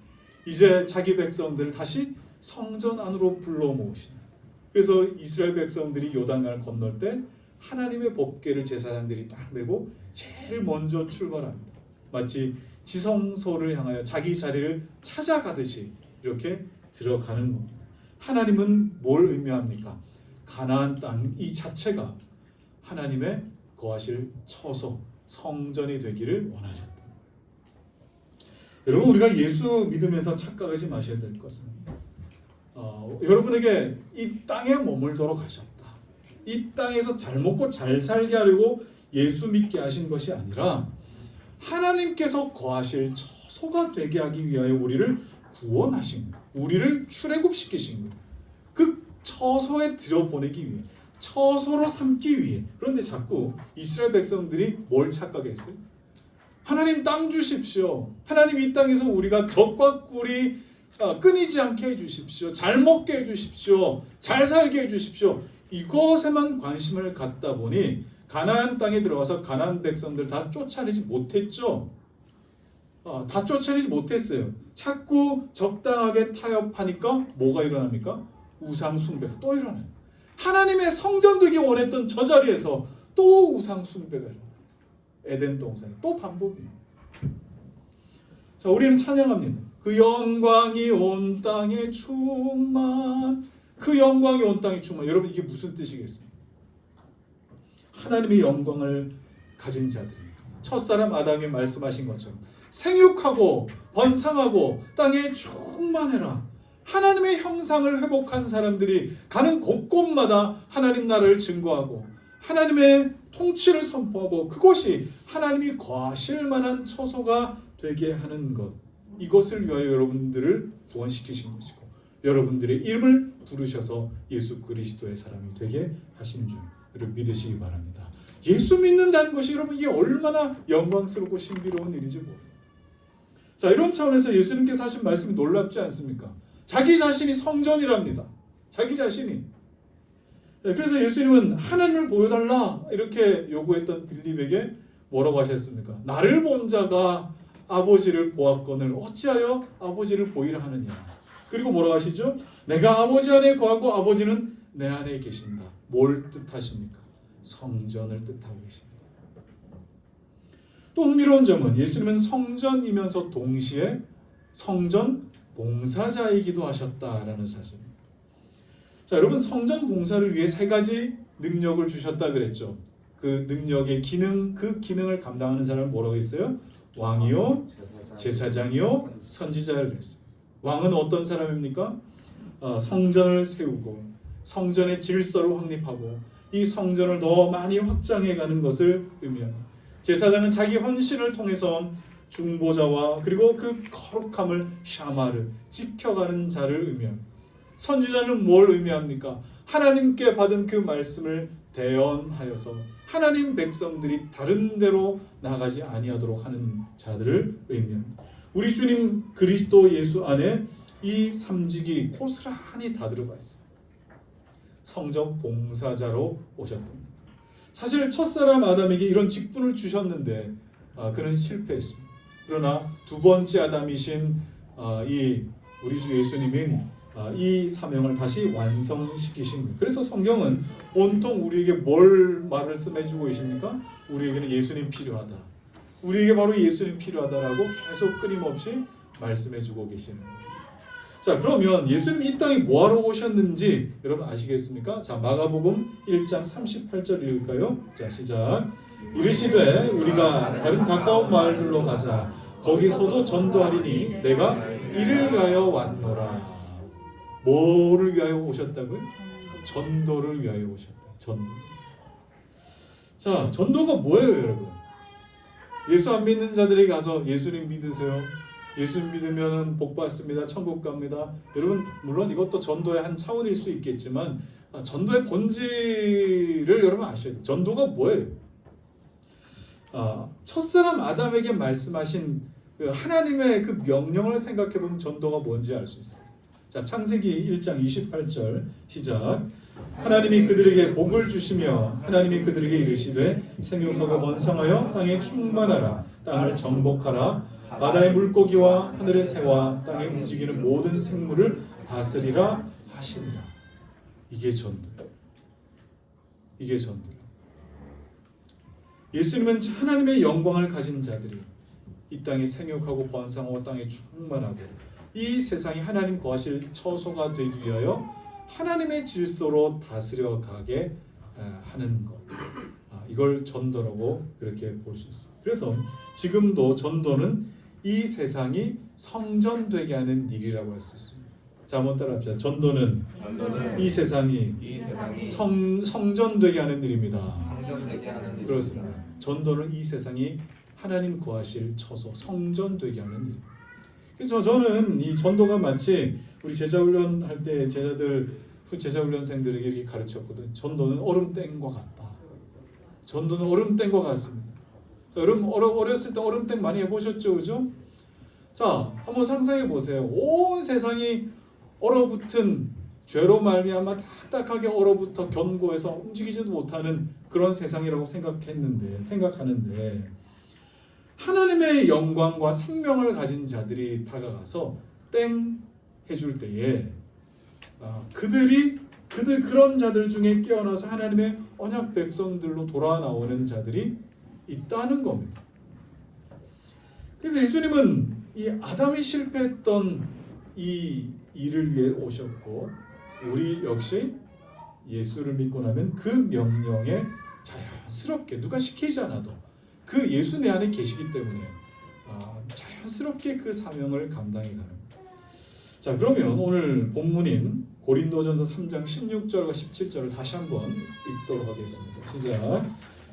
이제 자기 백성들을 다시 성전 안으로 불러 모으시는. 그래서 이스라엘 백성들이 요단강을 건널 때 하나님의 법궤를 제사장들이 딱 메고 제일 먼저 출발합니다. 마치 지성소를 향하여 자기 자리를 찾아가듯이 이렇게 들어가는 겁니다. 하나님은 뭘 의미합니까? 가나안 땅 이 자체가 하나님의 거하실 처소, 성전이 되기를 원하셨다. 여러분, 우리가 예수 믿으면서 착각하지 마셔야 될 것은 여러분에게 이 땅에 머물도록 하셨다. 이 땅에서 잘 먹고 잘 살게 하려고 예수 믿게 하신 것이 아니라 하나님께서 거하실 처소가 되게 하기 위하여 우리를 구원하신 거예요. 우리를 출애굽시키신 거예요. 그 처소에 들여보내기 위해, 처소로 삼기 위해. 그런데 자꾸 이스라엘 백성들이 뭘 착각했어요? 하나님 땅 주십시오. 하나님 이 땅에서 우리가 젖과 꿀이 끊이지 않게 해주십시오. 잘 먹게 해주십시오. 잘 살게 해주십시오. 이것에만 관심을 갖다 보니 가나안 땅에 들어가서 가나안 백성들 다 쫓아내지 못했죠. 다 쫓아내지 못했어요. 자꾸 적당하게 타협하니까 뭐가 일어납니까? 우상 숭배가 또 일어나요. 하나님의 성전 되기 원했던 저 자리에서 또 우상 숭배가 일어나요. 에덴 동산이 또 반복이에요. 자, 우리는 찬양합니다. 그 영광이 온 땅에 충만. 그 영광이 온 땅에 충만. 여러분 이게 무슨 뜻이겠습니까? 하나님의 영광을 가진 자들입니다. 첫사람 아담이 말씀하신 것처럼 생육하고 번성하고 땅에 충만해라. 하나님의 형상을 회복한 사람들이 가는 곳곳마다 하나님 나라를 증거하고 하나님의 통치를 선포하고 그것이 하나님이 거하실 만한 처소가 되게 하는 것, 이것을 위하여 여러분들을 구원시키신 것이고 여러분들의 이름을 부르셔서 예수 그리스도의 사람이 되게 하신 줄을 믿으시기 바랍니다. 예수 믿는다는 것이 여러분 이게 얼마나 영광스럽고 신비로운 일인지 모릅니다. 자, 이런 차원에서 예수님께서 하신 말씀이 놀랍지 않습니까? 자기 자신이 성전이랍니다. 자기 자신이. 그래서 예수님은 하나님을 보여달라 이렇게 요구했던 빌립에게 뭐라고 하셨습니까? 나를 본 자가 아버지를 보았거늘 어찌하여 아버지를 보이라 하느냐. 그리고 뭐라고 하시죠? 내가 아버지 안에 거하고 아버지는 내 안에 계신다. 뭘 뜻하십니까? 성전을 뜻하고 계십니다. 또 흥미로운 점은 예수님은 성전이면서 동시에 성전 봉사자이기도 하셨다라는 사실입니다. 자, 여러분 성전 봉사를 위해 세 가지 능력을 주셨다 그랬죠. 그 능력의 기능, 그 기능을 감당하는 사람은 뭐라고 했어요? 왕이요, 제사장이요, 선지자를 했어요. 왕은 어떤 사람입니까? 성전을 세우고 성전의 질서를 확립하고 이 성전을 더 많이 확장해가는 것을 의미합니다. 제사장은 자기 헌신을 통해서 중보자와 그리고 그 거룩함을 샤마르 지켜가는 자를 의미합니다. 선지자는 뭘 의미합니까? 하나님께 받은 그 말씀을 대언하여서 하나님 백성들이 다른 데로 나가지 아니하도록 하는 자들을 의미합니다. 우리 주님 그리스도 예수 안에 이 삼직이 고스란히 다 들어가 있어요. 성전 봉사자로 오셨답니다. 사실 첫사람 아담에게 이런 직분을 주셨는데 그는 실패했습니다. 그러나 두 번째 아담이신 우리 주 예수님이 이 사명을 다시 완성시키신 거예요. 그래서 성경은 온통 우리에게 뭘 말씀해주고 계십니까? 우리에게는 예수님 필요하다. 우리에게 바로 예수님 필요하다라고 계속 끊임없이 말씀해주고 계시는 거예요. 자, 그러면 예수님 이 땅에 뭐하러 오셨는지 여러분 아시겠습니까? 자, 마가복음 1장 38절 읽을까요? 자, 시작. 이르시되 우리가 다른 가까운 마을들로 가자. 거기서도 전도하리니 내가 이를 위하여 왔노라. 뭐를 위하여 오셨다고요? 전도를 위하여 오셨다. 전도. 자, 전도가 뭐예요, 여러분? 예수 안 믿는 자들에게 가서 예수님 믿으세요. 예수님 믿으면 복 받습니다. 천국 갑니다. 여러분 물론 이것도 전도의 한 차원일 수 있겠지만 전도의 본질을 여러분 아셔야 돼요. 전도가 뭐예요? 첫사람 아담에게 말씀하신 그 하나님의 그 명령을 생각해 보면 전도가 뭔지 알 수 있어요. 자, 창세기 1장 28절 시작. 하나님이 그들에게 복을 주시며 하나님이 그들에게 이르시되 생육하고 번성하여 땅에 충만하라. 땅을 정복하라. 바다의 물고기와 하늘의 새와 땅에 움직이는 모든 생물을 다스리라 하시니라. 이게 전도예요. 이게 전도예요. 예수님은 하나님의 영광을 가진 자들이 이 땅에 생육하고 번성하고 땅에 충만하고 이 세상이 하나님 거하실 처소가 되기 위하여 하나님의 질서로 다스려가게 하는 것, 이걸 전도라고 그렇게 볼 수 있습니다. 그래서 지금도 전도는 이 세상이 성전되게 하는 일이라고 할 수 있습니다. 자, 한번 따라합시다. 전도는 이 세상이 성전되게 하는 일입니다. 그렇습니다. 전도는 이 세상이 하나님 거하실 처소, 성전되게 하는 일. 그래서 저는 이 전도가 마치 우리 제자훈련 할 때 제자훈련생들에게 이렇게 가르쳤거든. 전도는 얼음땡과 같다. 전도는 얼음땡과 같습니다. 여러분 어렸을 때 얼음땡 많이 해보셨죠, 그죠? 자, 한번 상상해 보세요. 온 세상이 얼어붙은 죄로 말미암아 딱딱하게 얼어붙어 견고해서 움직이지도 못하는 그런 세상이라고 생각하는데 하나님의 영광과 생명을 가진 자들이 다가가서 땡 해줄 때에 그런 자들 중에 깨어나서 하나님의 언약 백성들로 돌아 나오는 자들이 있다는 겁니다. 그래서 예수님은 이 아담이 실패했던 이 일을 위해 오셨고 우리 역시 예수를 믿고 나면 그 명령에 자연스럽게 누가 시키지 않아도 그 예수 내 안에 계시기 때문에 자연스럽게 그 사명을 감당해 가는 거예요. 자, 그러면 오늘 본문인 고린도전서 3장 16절과 17절을 다시 한번 읽도록 하겠습니다. 시작.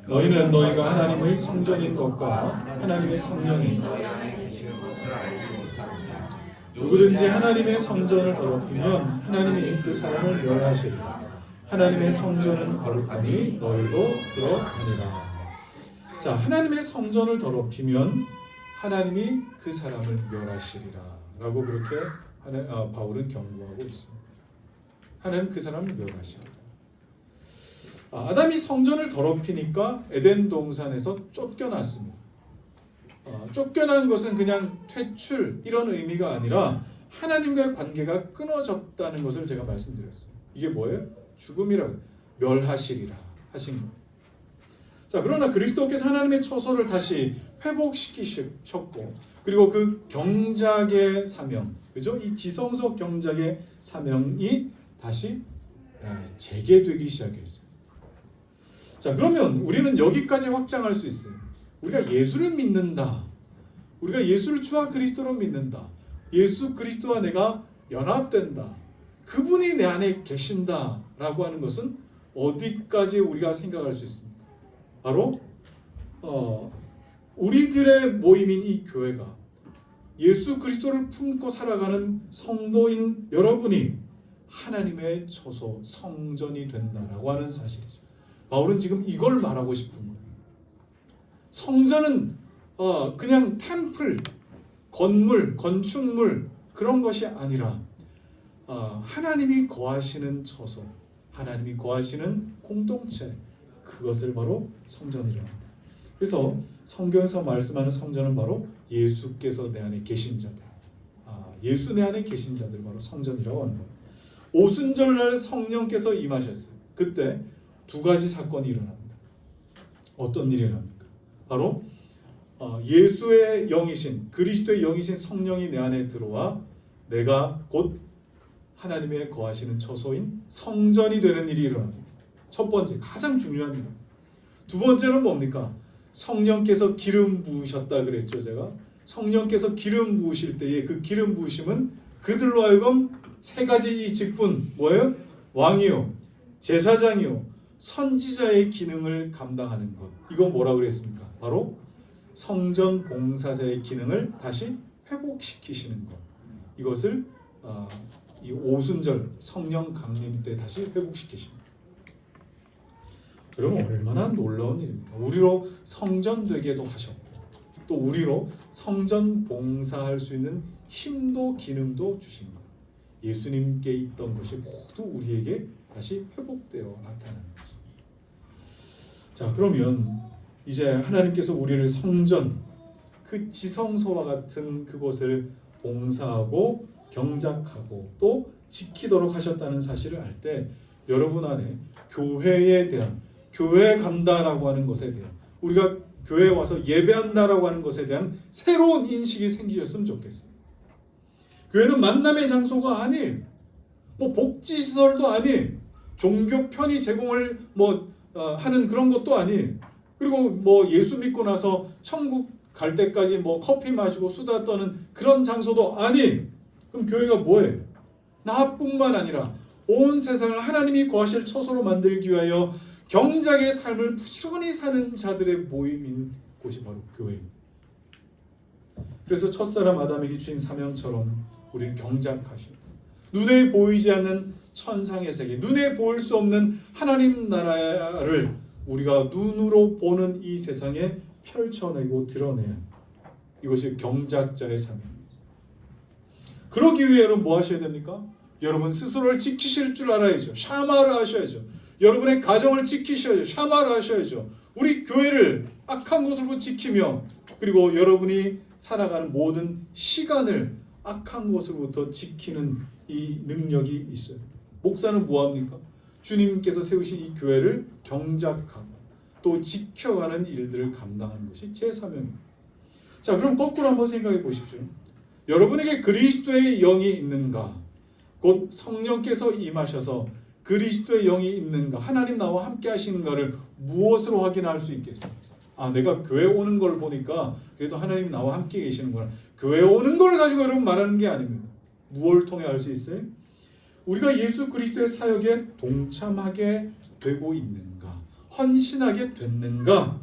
너희는 너희가 하나님의 성전인 것과 하나님의 성령이 너희 안에 계시는 것을 알지 못하느냐. 누구든지 하나님의 성전을 더럽히면 하나님이 그 사람을 멸하시리라. 하나님의 성전은 거룩하니 너희도 그러하니라. 자, 하나님의 성전을 더럽히면 하나님이 그 사람을 멸하시리라 라고 그렇게 바울은 경고하고 있습니다. 하나님 그 사람을 멸하시리라. 아담이 성전을 더럽히니까 에덴 동산에서 쫓겨났습니다. 쫓겨난 것은 그냥 퇴출 이런 의미가 아니라 하나님과의 관계가 끊어졌다는 것을 제가 말씀드렸어요. 이게 뭐예요? 죽음이라고 멸하시리라 하신 거예요. 자, 그러나 그리스도께서 하나님의 처소를 다시 회복시키셨고 그리고 그 경작의 사명, 그죠? 이 지성소 경작의 사명이 다시 재개되기 시작했어요. 자, 그러면 우리는 여기까지 확장할 수 있어요. 우리가 예수를 믿는다. 우리가 예수를 주와 그리스도로 믿는다. 예수 그리스도와 내가 연합된다. 그분이 내 안에 계신다라고 하는 것은 어디까지 우리가 생각할 수 있습니까? 바로 우리들의 모임인 이 교회가 예수 그리스도를 품고 살아가는 성도인 여러분이 하나님의 처소 성전이 된다라고 하는 사실이죠. 바울은 지금 이걸 말하고 싶은 거예요. 성전은 그냥 템플, 건물, 건축물 그런 것이 아니라 하나님이 거하시는 처소, 하나님이 거하시는 공동체, 그것을 바로 성전이라고 합니다. 그래서 성경에서 말씀하는 성전은 바로 예수께서 내 안에 계신 자들, 예수 내 안에 계신 자들 바로 성전이라고 하는 겁니다. 오순절날 성령께서 임하셨어요. 그때 두 가지 사건이 일어납니다. 어떤 일이 일어납니까? 바로 예수의 영이신 그리스도의 영이신 성령이 내 안에 들어와 내가 곧 하나님의 거하시는 처소인 성전이 되는 일이 일어납니다. 첫 번째, 가장 중요합니다. 두 번째는 뭡니까? 성령께서 기름 부으셨다 그랬죠. 제가 성령께서 기름 부으실 때에 그 기름 부으심은 그들로 하여금 세 가지 이 직분 뭐예요? 왕이요, 제사장이요, 선지자의 기능을 감당하는 것. 이거 뭐라 그랬습니까? 바로 성전 봉사자의 기능을 다시 회복시키시는 것. 이것을 이 오순절 성령 강림 때 다시 회복시키십니다. 여러분 얼마나 놀라운 일입니까? 우리로 성전 되게도 하셨고 또 우리로 성전 봉사할 수 있는 힘도 기능도 주신 것. 예수님께 있던 것이 모두 우리에게 다시 회복되어 나타나는 거죠. 자, 그러면 이제 하나님께서 우리를 성전, 그 지성소와 같은 그곳을 봉사하고 경작하고 또 지키도록 하셨다는 사실을 알 때 여러분 안에 교회에 대한, 교회 간다라고 하는 것에 대한, 우리가 교회에 와서 예배한다라고 하는 것에 대한 새로운 인식이 생기셨으면 좋겠어요. 교회는 만남의 장소가 아니에요. 뭐 복지시설도 아니에요. 종교 편의 제공을 하는 그런 것도 아니에요. 그리고 뭐 예수 믿고 나서 천국 갈 때까지 뭐 커피 마시고 수다 떠는 그런 장소도 아니에요. 그럼 교회가 뭐예요? 나뿐만 아니라 온 세상을 하나님이 거하실 처소로 만들기 위하여 경작의 삶을 부지런히 사는 자들의 모임인 곳이 바로 교회입니다. 그래서 첫사람 아담에게 주신 사명처럼 우리는 경작하십니다. 눈에 보이지 않는 천상의 세계, 눈에 보일 수 없는 하나님 나라를 우리가 눈으로 보는 이 세상에 펼쳐내고 드러내야, 이것이 경작자의 사명입니다. 그러기 위해 여러분 뭐 하셔야 됩니까? 여러분 스스로를 지키실 줄 알아야죠. 샤마를 하셔야죠. 여러분의 가정을 지키셔야죠. 샤마를 하셔야죠. 우리 교회를 악한 것으로 지키며, 그리고 여러분이 살아가는 모든 시간을 악한 것으로부터 지키는 이 능력이 있어요. 목사는 뭐합니까? 주님께서 세우신 이 교회를 경작하고 또 지켜가는 일들을 감당하는 것이 제 사명입니다. 자, 그럼 거꾸로 한번 생각해 보십시오. 여러분에게 그리스도의 영이 있는가? 곧 성령께서 임하셔서 그리스도의 영이 있는가? 하나님 나와 함께 하시는가를 무엇으로 확인할 수 있겠어요? 아, 내가 교회 오는 걸 보니까 그래도 하나님 나와 함께 계시는구나. 교회 오는 걸 가지고 여러분 말하는 게 아닙니다. 무엇을 통해 알 수 있어요? 우리가 예수 그리스도의 사역에 동참하게 되고 있는가? 헌신하게 됐는가?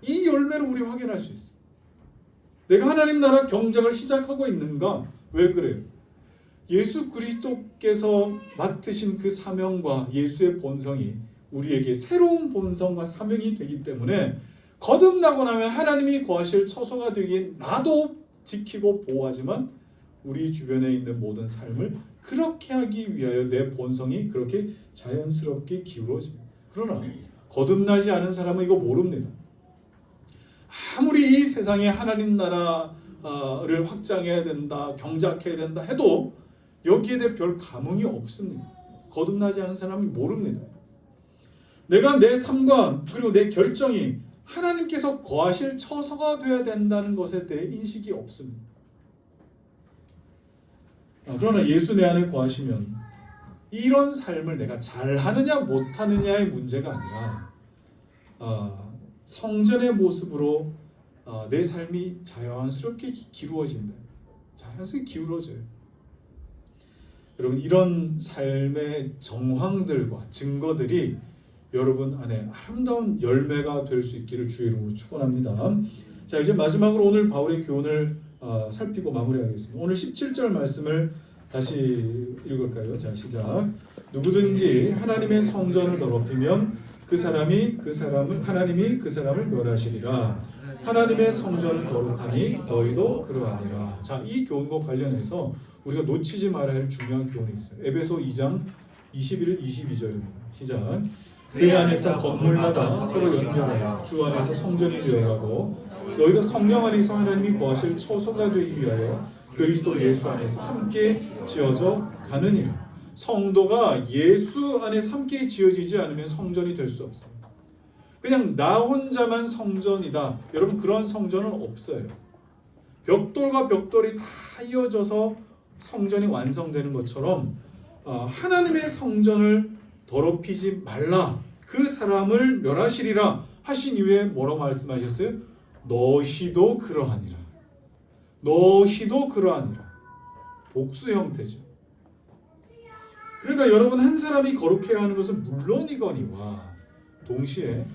이 열매를 우리 확인할 수 있어요. 내가 하나님 나라 경작을 시작하고 있는가? 왜 그래요? 예수 그리스도께서 맡으신 그 사명과 예수의 본성이 우리에게 새로운 본성과 사명이 되기 때문에 거듭나고 나면 하나님이 거하실 처소가 되기에 나도 지키고 보호하지만 우리 주변에 있는 모든 삶을 그렇게 하기 위하여 내 본성이 그렇게 자연스럽게 기울어집니다. 그러나 거듭나지 않은 사람은 이거 모릅니다. 아무리 이 세상에 하나님 나라를 확장해야 된다, 경작해야 된다 해도 여기에 대해 별 감흥이 없습니다. 거듭나지 않은 사람이 모릅니다. 내가 내 삶과 그리고 내 결정이 하나님께서 거하실 처소가 되어야 된다는 것에 대해 인식이 없습니다. 그러나 예수 내 안에 거하시면 이런 삶을 내가 잘하느냐 못하느냐의 문제가 아니라 성전의 모습으로 내 삶이 자연스럽게 기루어진다. 자연스럽게 기울어져요. 여러분, 이런 삶의 정황들과 증거들이 여러분 안에 아름다운 열매가 될 수 있기를 주의 이름으로 축원합니다. 자, 이제 마지막으로 오늘 바울의 교훈을 살피고 마무리하겠습니다. 오늘 17절 말씀을 다시 읽을까요? 자, 시작. 누구든지 하나님의 성전을 더럽히면 하나님이 그 사람을 멸하시리라. 하나님의 성전을 거룩하니 너희도 그러하니라. 자, 이 교훈과 관련해서 우리가 놓치지 말아야 할 중요한 교훈이 있어요. 에베소 2장 21, 22절입니다. 시작. 그 안에서 건물마다 서로 연결하여 주 안에서 성전이 되어가고 너희가 성령 안에서 하나님이 거하실 처소가 되기 위하여 그리스도 예수 안에서 함께 지어져 가느니라. 성도가 예수 안에서 함께 지어지지 않으면 성전이 될 수 없습니다. 그냥 나 혼자만 성전이다. 여러분, 그런 성전은 없어요. 벽돌과 벽돌이 다 이어져서 성전이 완성되는 것처럼 하나님의 성전을 더럽히지 말라. 그 사람을 멸하시리라 하신 이후에 뭐라고 말씀하셨어요? 너희도 그러하니라. 너희도 그러하니라. 복수 형태죠. 그러니까 여러분, 한 사람이 거룩해야 하는 것은 물론이거니와 동시에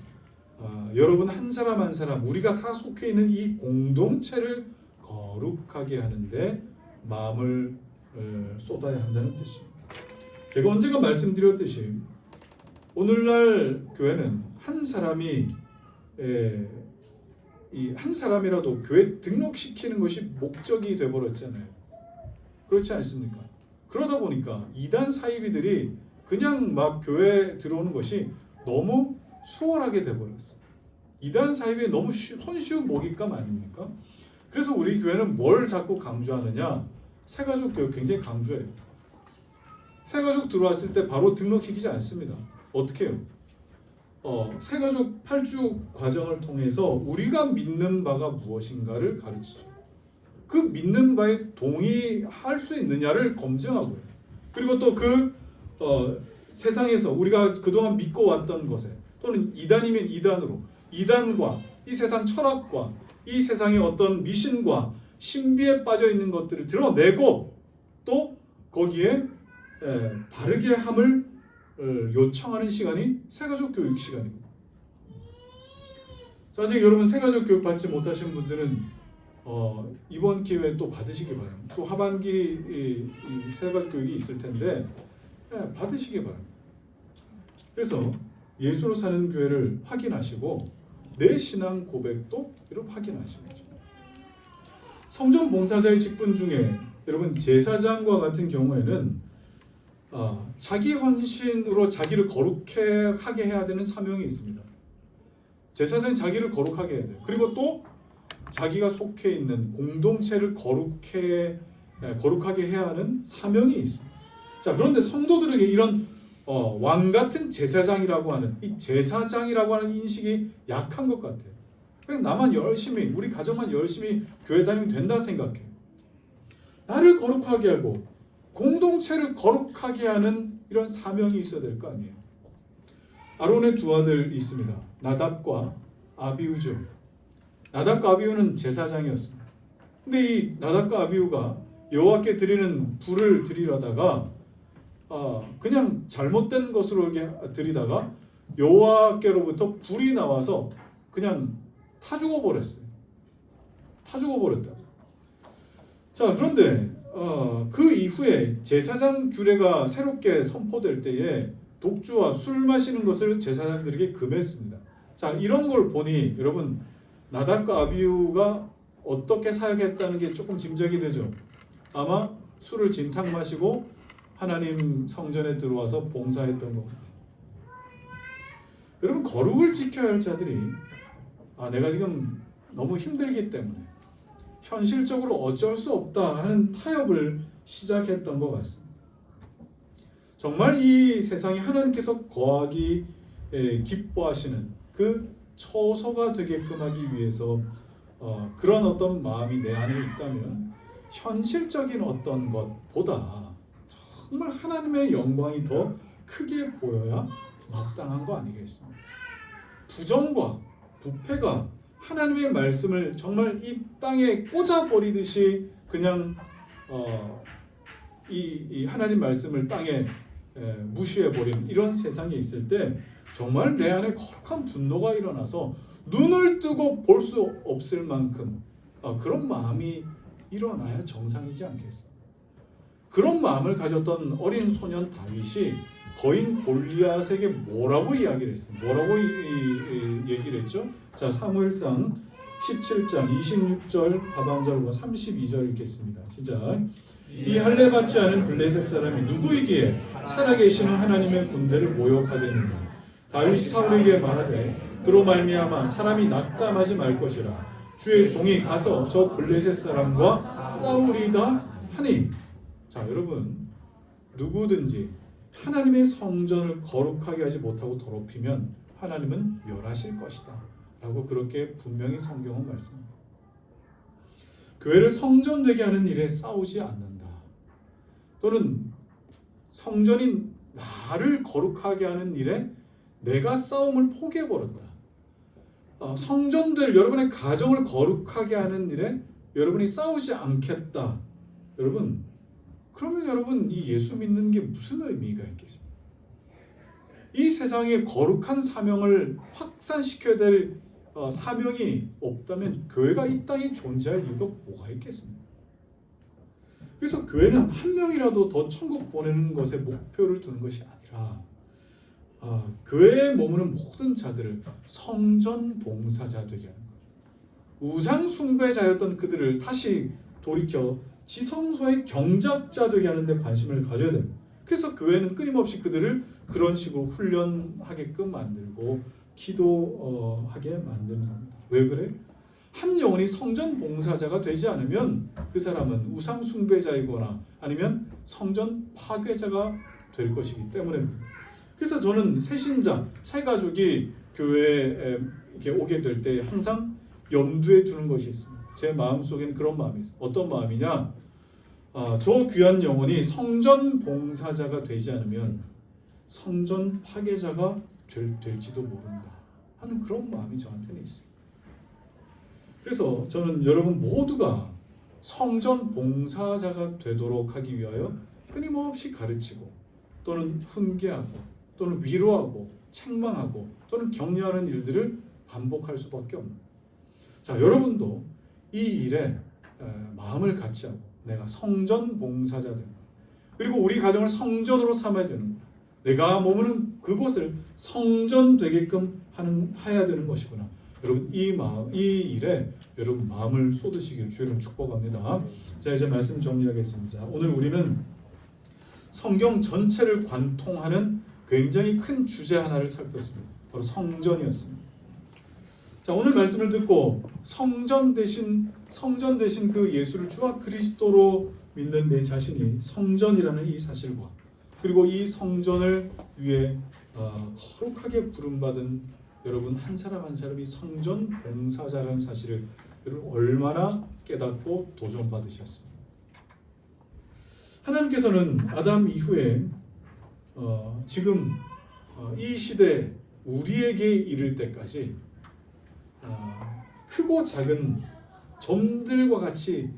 여러분 한 사람 한 사람 우리가 다 속해 있는 이 공동체를 거룩하게 하는데 마음을 쏟아야 한다는 뜻입니다. 제가 언젠가 말씀드렸듯이 오늘날 교회는 한 사람이 한 사람이라도 교회 등록시키는 것이 목적이 되어버렸잖아요. 그렇지 않습니까? 그러다 보니까 이단 사이비들이 그냥 막 교회에 들어오는 것이 너무 수월하게 돼버렸어요. 이단 사이비에 너무 손쉬운 먹잇감 아닙니까? 그래서 우리 교회는 뭘 자꾸 강조하느냐? 새가족 교육 굉장히 강조해요. 새가족 들어왔을 때 바로 등록시키지 않습니다. 어떻게 해요? 새가족 8주 과정을 통해서 우리가 믿는 바가 무엇인가를 가르치죠. 그 믿는 바에 동의할 수 있느냐를 검증하고요. 그리고 또 세상에서 우리가 그동안 믿고 왔던 것에 또는 이단이면 이단으로 이단과 이 세상 철학과 이 세상의 어떤 미신과 신비에 빠져 있는 것들을 드러내고 또 거기에 바르게 함을 요청하는 시간이 새가족 교육 시간입니다. 사실 여러분 새가족 교육 받지 못하신 분들은 이번 기회에 또 받으시기 바랍니다. 또 하반기 이 새가족 교육이 있을 텐데 받으시기 바랍니다. 그래서 예수로 사는 교회를 확인하시고 내 신앙 고백도 여러분 확인하시죠. 성전 봉사자의 직분 중에 여러분 제사장과 같은 경우에는 자기 헌신으로 자기를 거룩하게 해야 되는 사명이 있습니다. 제사장은 자기를 거룩하게 해야 돼요. 그리고 또 자기가 속해 있는 공동체를 거룩하게 해야 하는 사명이 있습니다. 자, 그런데 성도들에게 이런 왕 같은 제사장이라고 하는 이 제사장이라고 하는 인식이 약한 것 같아요. 그냥 나만 열심히 우리 가정만 열심히 교회 다니면 된다 생각해요. 나를 거룩하게 하고 공동체를 거룩하게 하는 이런 사명이 있어야 될 거 아니에요. 아론의 두 아들이 있습니다. 나답과 아비우죠. 나답과 아비우는 제사장이었습니다. 근데 이 나답과 아비우가 여호와께 드리는 불을 드리려다가 그냥 잘못된 것으로 이렇게 드리다가 여호와께로부터 불이 나와서 그냥 타 죽어버렸어요. 타 죽어버렸다. 자, 그런데 그 이후에 제사장 규례가 새롭게 선포될 때에 독주와 술 마시는 것을 제사장들에게 금했습니다. 자, 이런 걸 보니 여러분 나답과 아비후가 어떻게 사역했다는 게 조금 짐작이 되죠. 아마 술을 진탕 마시고 하나님 성전에 들어와서 봉사했던 것 같아요. 여러분, 거룩을 지켜야 할 자들이 내가 지금 너무 힘들기 때문에 현실적으로 어쩔 수 없다 하는 타협을 시작했던 것 같습니다. 정말 이 세상에 하나님께서 거하기 기뻐하시는 그 처소가 되게끔 하기 위해서 그런 어떤 마음이 내 안에 있다면 현실적인 어떤 것보다 정말 하나님의 영광이 더 크게 보여야 마땅한 거 아니겠습니까? 부정과 부패가 하나님의 말씀을 정말 이 땅에 꽂아버리듯이 그냥 이 하나님 말씀을 땅에 무시해버리는 이런 세상에 있을 때 정말 내 안에 거룩한 분노가 일어나서 눈을 뜨고 볼 수 없을 만큼 그런 마음이 일어나야 정상이지 않겠습니까? 그런 마음을 가졌던 어린 소년 다윗이 거인 골리앗에게 뭐라고 이야기를 했어요? 뭐라고 얘기를 했죠? 자, 사무엘상 17장 26절 하반절과 32절 읽겠습니다. 시작. 이 할례 받지 않은 블레셋 사람이 누구이기에 살아계시는 하나님의 군대를 모욕하겠느냐? 다윗이 사울에게 말하되 그로 말미암아 사람이 낙담하지 말 것이라 주의 종이 가서 저 블레셋 사람과 싸우리다 하니. 자, 여러분, 누구든지 하나님의 성전을 거룩하게 하지 못하고 더럽히면 하나님은 멸하실 것이다 라고 그렇게 분명히 성경은 말씀합니다. 교회를 성전되게 하는 일에 싸우지 않는다, 또는 성전이 나를 거룩하게 하는 일에 내가 싸움을 포기해버렸다. 성전될 여러분의 가정을 거룩하게 하는 일에 여러분이 싸우지 않겠다. 여러분, 그러면 여러분 이 예수 믿는 게 무슨 의미가 있겠습니까? 이 세상에 거룩한 사명을 확산시켜야 될 사명이 없다면 교회가 이 땅에 존재할 이유가 뭐가 있겠습니까? 그래서 교회는 한 명이라도 더 천국 보내는 것에 목표를 두는 것이 아니라 교회에 머무는 모든 자들을 성전 봉사자 되게 하는 거예요. 우상 숭배자였던 그들을 다시 돌이켜 지성소의 경작자 되게 하는 데 관심을 가져야 됩니다. 그래서 교회는 끊임없이 그들을 그런 식으로 훈련하게끔 만들고 기도하게 만드는 겁니다. 왜 그래? 한 영혼이 성전 봉사자가 되지 않으면 그 사람은 우상 숭배자이거나 아니면 성전 파괴자가 될 것이기 때문입니다. 그래서 저는 새신자, 새가족이 교회에 이렇게 오게 될 때 항상 염두에 두는 것이 있습니다. 제 마음속에는 그런 마음이 있어요. 어떤 마음이냐? 저 귀한 영혼이 성전 봉사자가 되지 않으면 성전 파괴자가 될지도 모른다 하는 그런 마음이 저한테는 있습니다. 그래서 저는 여러분 모두가 성전 봉사자가 되도록 하기 위하여 끊임없이 가르치고 또는 훈계하고 또는 위로하고 책망하고 또는 격려하는 일들을 반복할 수밖에 없는. 자, 여러분도 이 일에 마음을 같이 하고 내가 성전 봉사자 되는 것, 그리고 우리 가정을 성전으로 삼아야 되는 것, 내가 머무는 그곳을 성전 되게끔 해야 되는 것이구나. 여러분 이 일에 여러분 마음을 쏟으시길 주의로 축복합니다. 자, 이제 말씀 정리하겠습니다. 오늘 우리는 성경 전체를 관통하는 굉장히 큰 주제 하나를 살폈습니다. 바로 성전이었습니다. 자, 오늘 말씀을 듣고 성전 대신 그 예수를 주와 그리스도로 믿는 내 자신이 성전이라는 이 사실과 그리고 이 성전을 위해 거룩하게 부름받은 여러분 한 사람 한 사람이 성전 봉사자라는 사실을 여러분 얼마나 깨닫고 도전받으셨습니까? 하나님께서는 아담 이후에 지금 이 시대 우리에게 이를 때까지 크고 작은 점들과 같이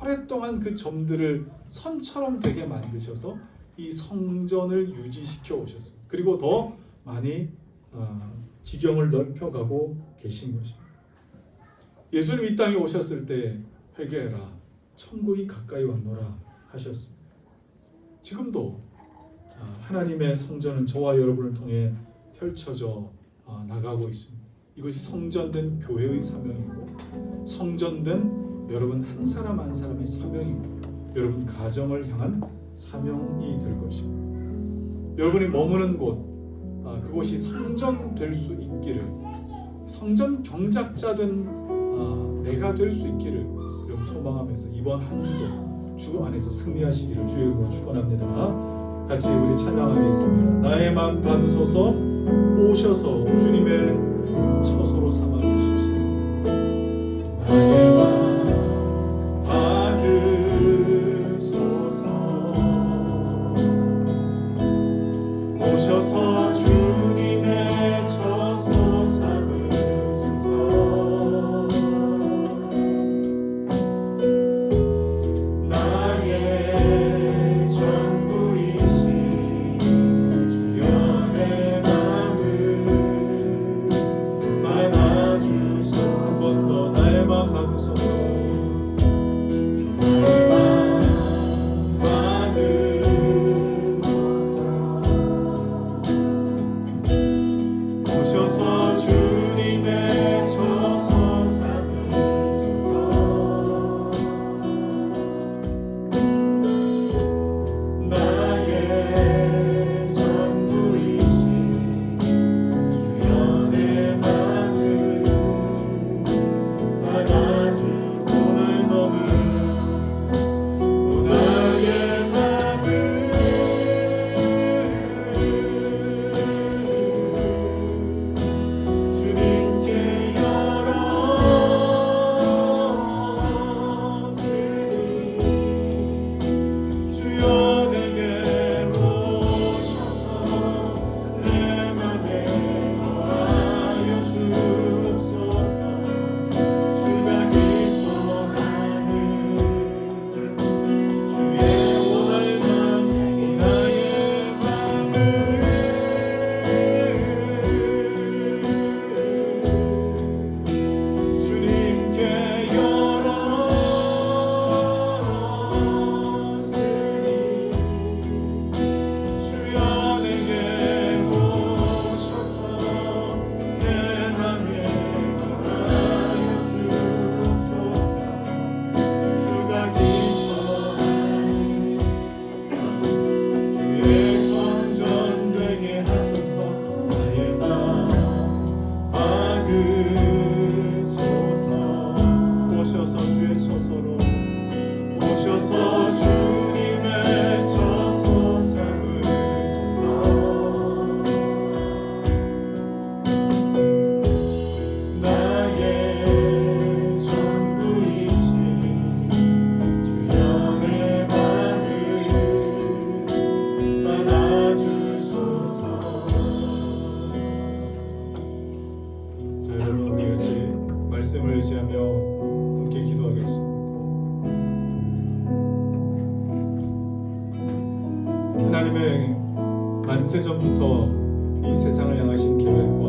오랫동안 그 점들을 선처럼 되게 만드셔서 이 성전을 유지시켜 오셨어요. 그리고 더 많이 지경을 넓혀가고 계신 것입니다. 예수님 이 땅에 오셨을 때 회개해라, 천국이 가까이 왔노라 하셨습니다. 지금도 하나님의 성전은 저와 여러분을 통해 펼쳐져 나가고 있습니다. 이것이 성전된 교회의 사명이고 성전된 여러분 한 사람 한 사람의 사명이고 여러분 가정을 향한 사명이 될 것입니다. 여러분이 머무는 곳 그곳이 성전 될 수 있기를, 성전 경작자 된 내가 될 수 있기를 여러분 소망하면서 이번 한 주도 주 안에서 승리하시기를 주의 이름으로 축원합니다. 같이 우리 찬양하겠습니다. 나의 마음 받으소서, 오셔서 주님의 처소로 삼아 주십시오. 나의 마음 받으소서, 오셔서 주님의 처소 삼으소서. 나의 전부이신 주여 내 맘을 받아주소. 한 번 더 나의 마음 받으소서. 나의 마음 받으소서. 오셔서 주님의 처소 삼으소서. 나의 전부이신 주여 내 맘을 받아주소. 나의 마음을, 나의 마음을 주님께 열었으니 주여 내게 오셔서 내 맘에 거하여 주옵소서. 주가 기뻐하는 주의 원할 맘, 나의 맘을 주님께 열었으니 주여 내게 오셔서 내 맘에 거하여 주옵소서. 주가 기뻐하는 주의 성전 되게 하소서. 나의 마음 받으소서. 오셔서 주의 처소로, 오셔서 주님의 처소 삼으소서. 나의 전부이신 주여 내 맘을 받아주소서. 자, 여러분 우리 같이 말씀을 의지하며 함께 기도하겠습니다. 하나님의 만세전부터 이 세상을 향하신 계획과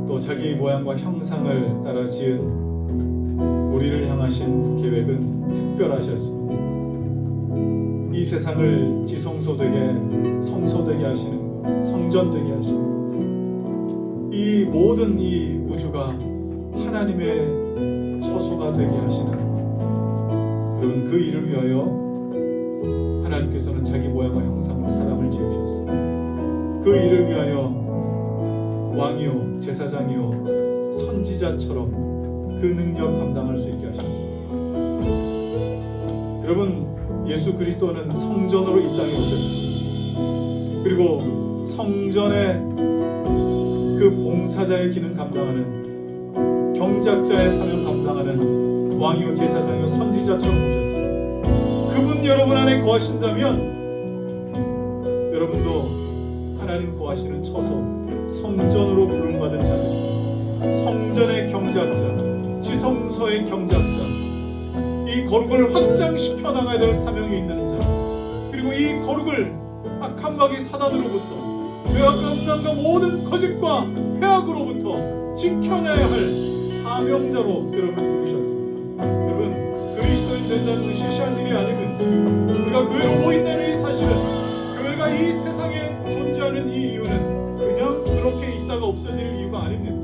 또 자기 모양과 형상을 따라 지은 우리를 향하신 계획은 특별하셨습니다. 이 세상을 지성소되게, 성소되게 하시는 것, 성전되게 하시는 것, 이 모든 이 우주가 하나님의 처소가 되게 하시는 것, 여러분 그 일을 위하여 하나님께서는 자기 모양과 형상으로 사람을 지으셨어요. 그 일을 위하여 왕이요, 제사장이요, 선지자처럼 그 능력 감당할 수 있게 하셨습니다. 여러분, 예수 그리스도는 성전으로 이 땅에 오셨습니다. 그리고 성전의 그 봉사자의 기능 감당하는, 경작자의 사명 감당하는 왕이요, 제사장이요, 선지자처럼 오셨습니다. 그분 여러분 안에 거하신다면 여러분도 하나님 거하시는 처소, 성전으로 부름받은 자들, 성전의 경작자, 지성소의 경작자, 이 거룩을 확장시켜 나가야 될 사명이 있는 자, 그리고 이 거룩을 악한 마귀 사단으로부터, 죄악과 음란과 모든 거짓과 해악으로부터 지켜내야 할 사명자로 여러분 부르셨습니다. 여러분, 그리스도인 된다는 것이 시시한 일이 아닙니다. 우리가 교회로 모인다는 이 사실은, 교회가 이 세상에 존재하는 이 이유는 그냥 그렇게 있다가 없어질 이유가 아닙니다.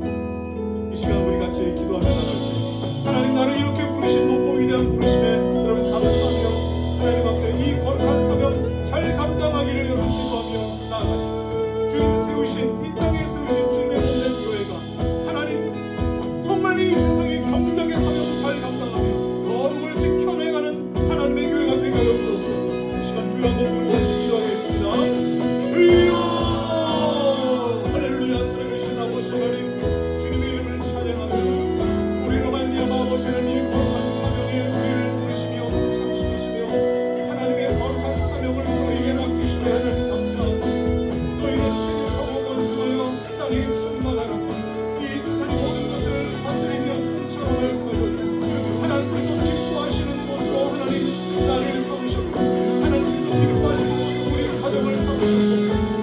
이 시간 우리 같이 기도하며 나갈게요. 하나님, 나를 이렇게 부르신 높고 위대한 부르심에 여러분 감사하며 하나님 앞에 이 거룩한 사명 잘 감당하기를 여러분 기도하며 나아가시고, 주님 세우신 이 땅에 세우신 주님의 몸된 교회가 하나님 정말 이 세상의 경작의 사명을 잘 감당하며 거룩을 지켜내가는 하나님의 교회가 되게 하여 주옵소서. 이 시간 주여 한번 부르고 같이 기도하겠습니다. 주여, 할렐루야. 살아계신 아버지 하나님, 주님의 이름을 찬양하며 우리로 말미암아 아버지 하나님 거룩한 사명에 우리를 부르시며 참시키시며 하나님의 거룩한 사명을 우리에게 맡기시며 하나님 감사합니다. 너희는 생육하고 번성하여 땅에 충만하라. 이 세상의 모든 것을 다스리며 통치하고 말씀하셨습니다. 하나님께서 기뻐하시는 것으로 하나님 나를 삼으셨고, 하나님께서 기뻐하시는 것으로 우리 가정을 삼으셨고,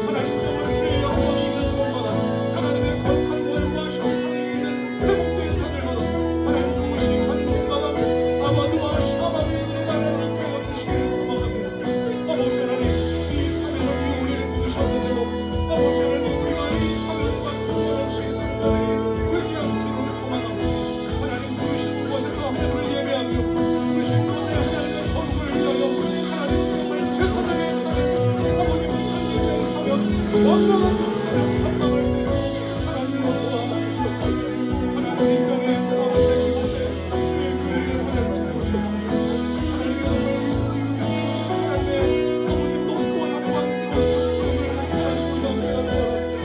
하나님 정말 주의 영광이 있는 곳마다 하나님의 거룩한 모양과 형상이 있는 회복된 자들마다 하나님 무엇이 간 곳마다 아마도와 샤바의 은혜가 하나님 깨워 주시기를 소망합니다. 아버지 하나님, 이 사명을 위해 우리를 부르셨는 대로 아버지 하나님, 우리가 이 사명과 상관없이 살아가는 되게 하시기를 소망합니다. 하나님 부르신 곳에서 하나님을 예배하며 부르신 곳에 하나님의 거룩을 위하여 하나님 정말 제사장의 사명, 아버지 무산인의 사명, 왕과 같은 사명 감당할 수 있도록 하나님으로 도와주시옵소서. 하나님 이 땅에 아버지 이곳에 주의 교회를 하나님 세우셨습니다. 하나님의 정말 세우신 하나님의 아버지 높고 영광스러운 교회를 하나님 우리가 깨닫고 알았습니다.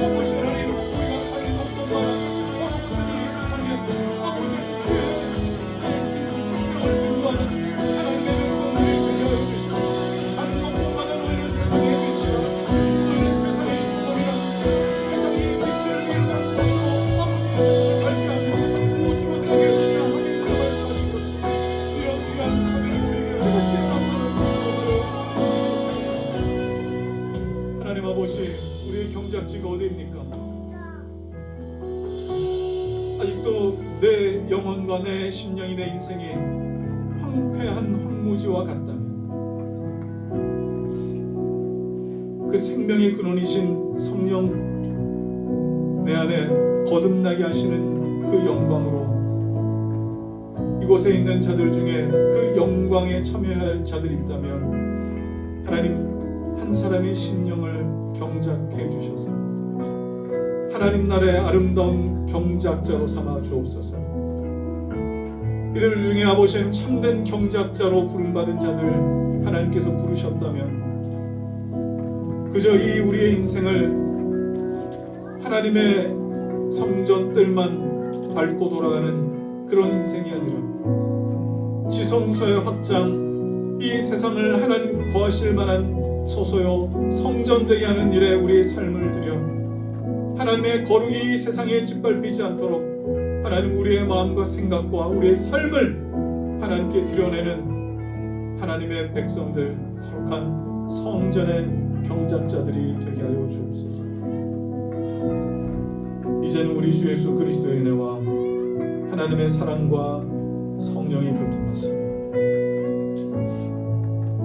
아버지 하나님, 우리가 살인 것뿐만 얼어붙은 이 세상에 아버지 주의 생명을 증거하는 하나님의 백성들이 되게 하여 주시고, 다른 것뿐마다 너희는 세상의 빛이라, 너희는 세상의 소금이라, 세상의 빛을 일어난 것으로 아버지 세상을 밝게 하며 무엇으로 자기의 눈을 하겠느냐 말씀하신 것처럼 이런 귀한 사명을 우리에게 어렵게 감당할 수 있도록 주시옵소서. 하나님 아버지, 우리의 경작지가 어디입니까? 아직도 내 영혼과 내 심령이 내 인생이 황폐한 황무지와 같다면, 그 생명의 근원이신 성령 내 안에 거듭나게 하시는 그 영광으로 이곳에 있는 자들 중에 그 영광에 참여해야 할 자들이 있다면 하나님 한 사람의 심령을 경작해 주셔서 하나님 나라의 아름다운 경작자로 삼아 주옵소서. 이들 중에 아버지 참된 경작자로 부름받은 자들 하나님께서 부르셨다면 그저 이 우리의 인생을 하나님의 성전들만 밟고 돌아가는 그런 인생이 아니라 지성소의 확장, 이 세상을 하나님 거하실 만한 처소요 성전되게 하는 일에 우리의 삶을 들여 하나님의 거룩이 이 세상에 짓밟히지 않도록 하나님 우리의 마음과 생각과 우리의 삶을 하나님께 드러내는 하나님의 백성들, 거룩한 성전의 경작자들이 되게 하여 주옵소서. 이제는 우리 주 예수 그리스도의 은혜와 하나님의 사랑과 성령의 교통하심이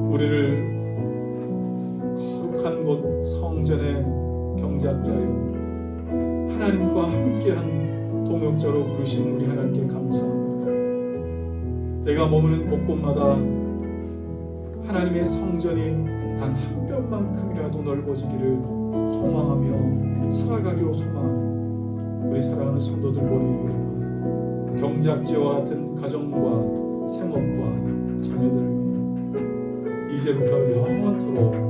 우리를 거룩한 곳 성전의 경작자요 하나님과 함께한 동역자로 부르신 우리 하나님께 감사합니다. 내가 머무는 곳곳마다 하나님의 성전이 단 한 뼘만큼이라도 넓어지기를 소망하며 살아가기로 소망하는 우리 사랑하는 성도들 머리 위에 경작지와 같은 가정과 생업과 자녀들 이제부터 영원토록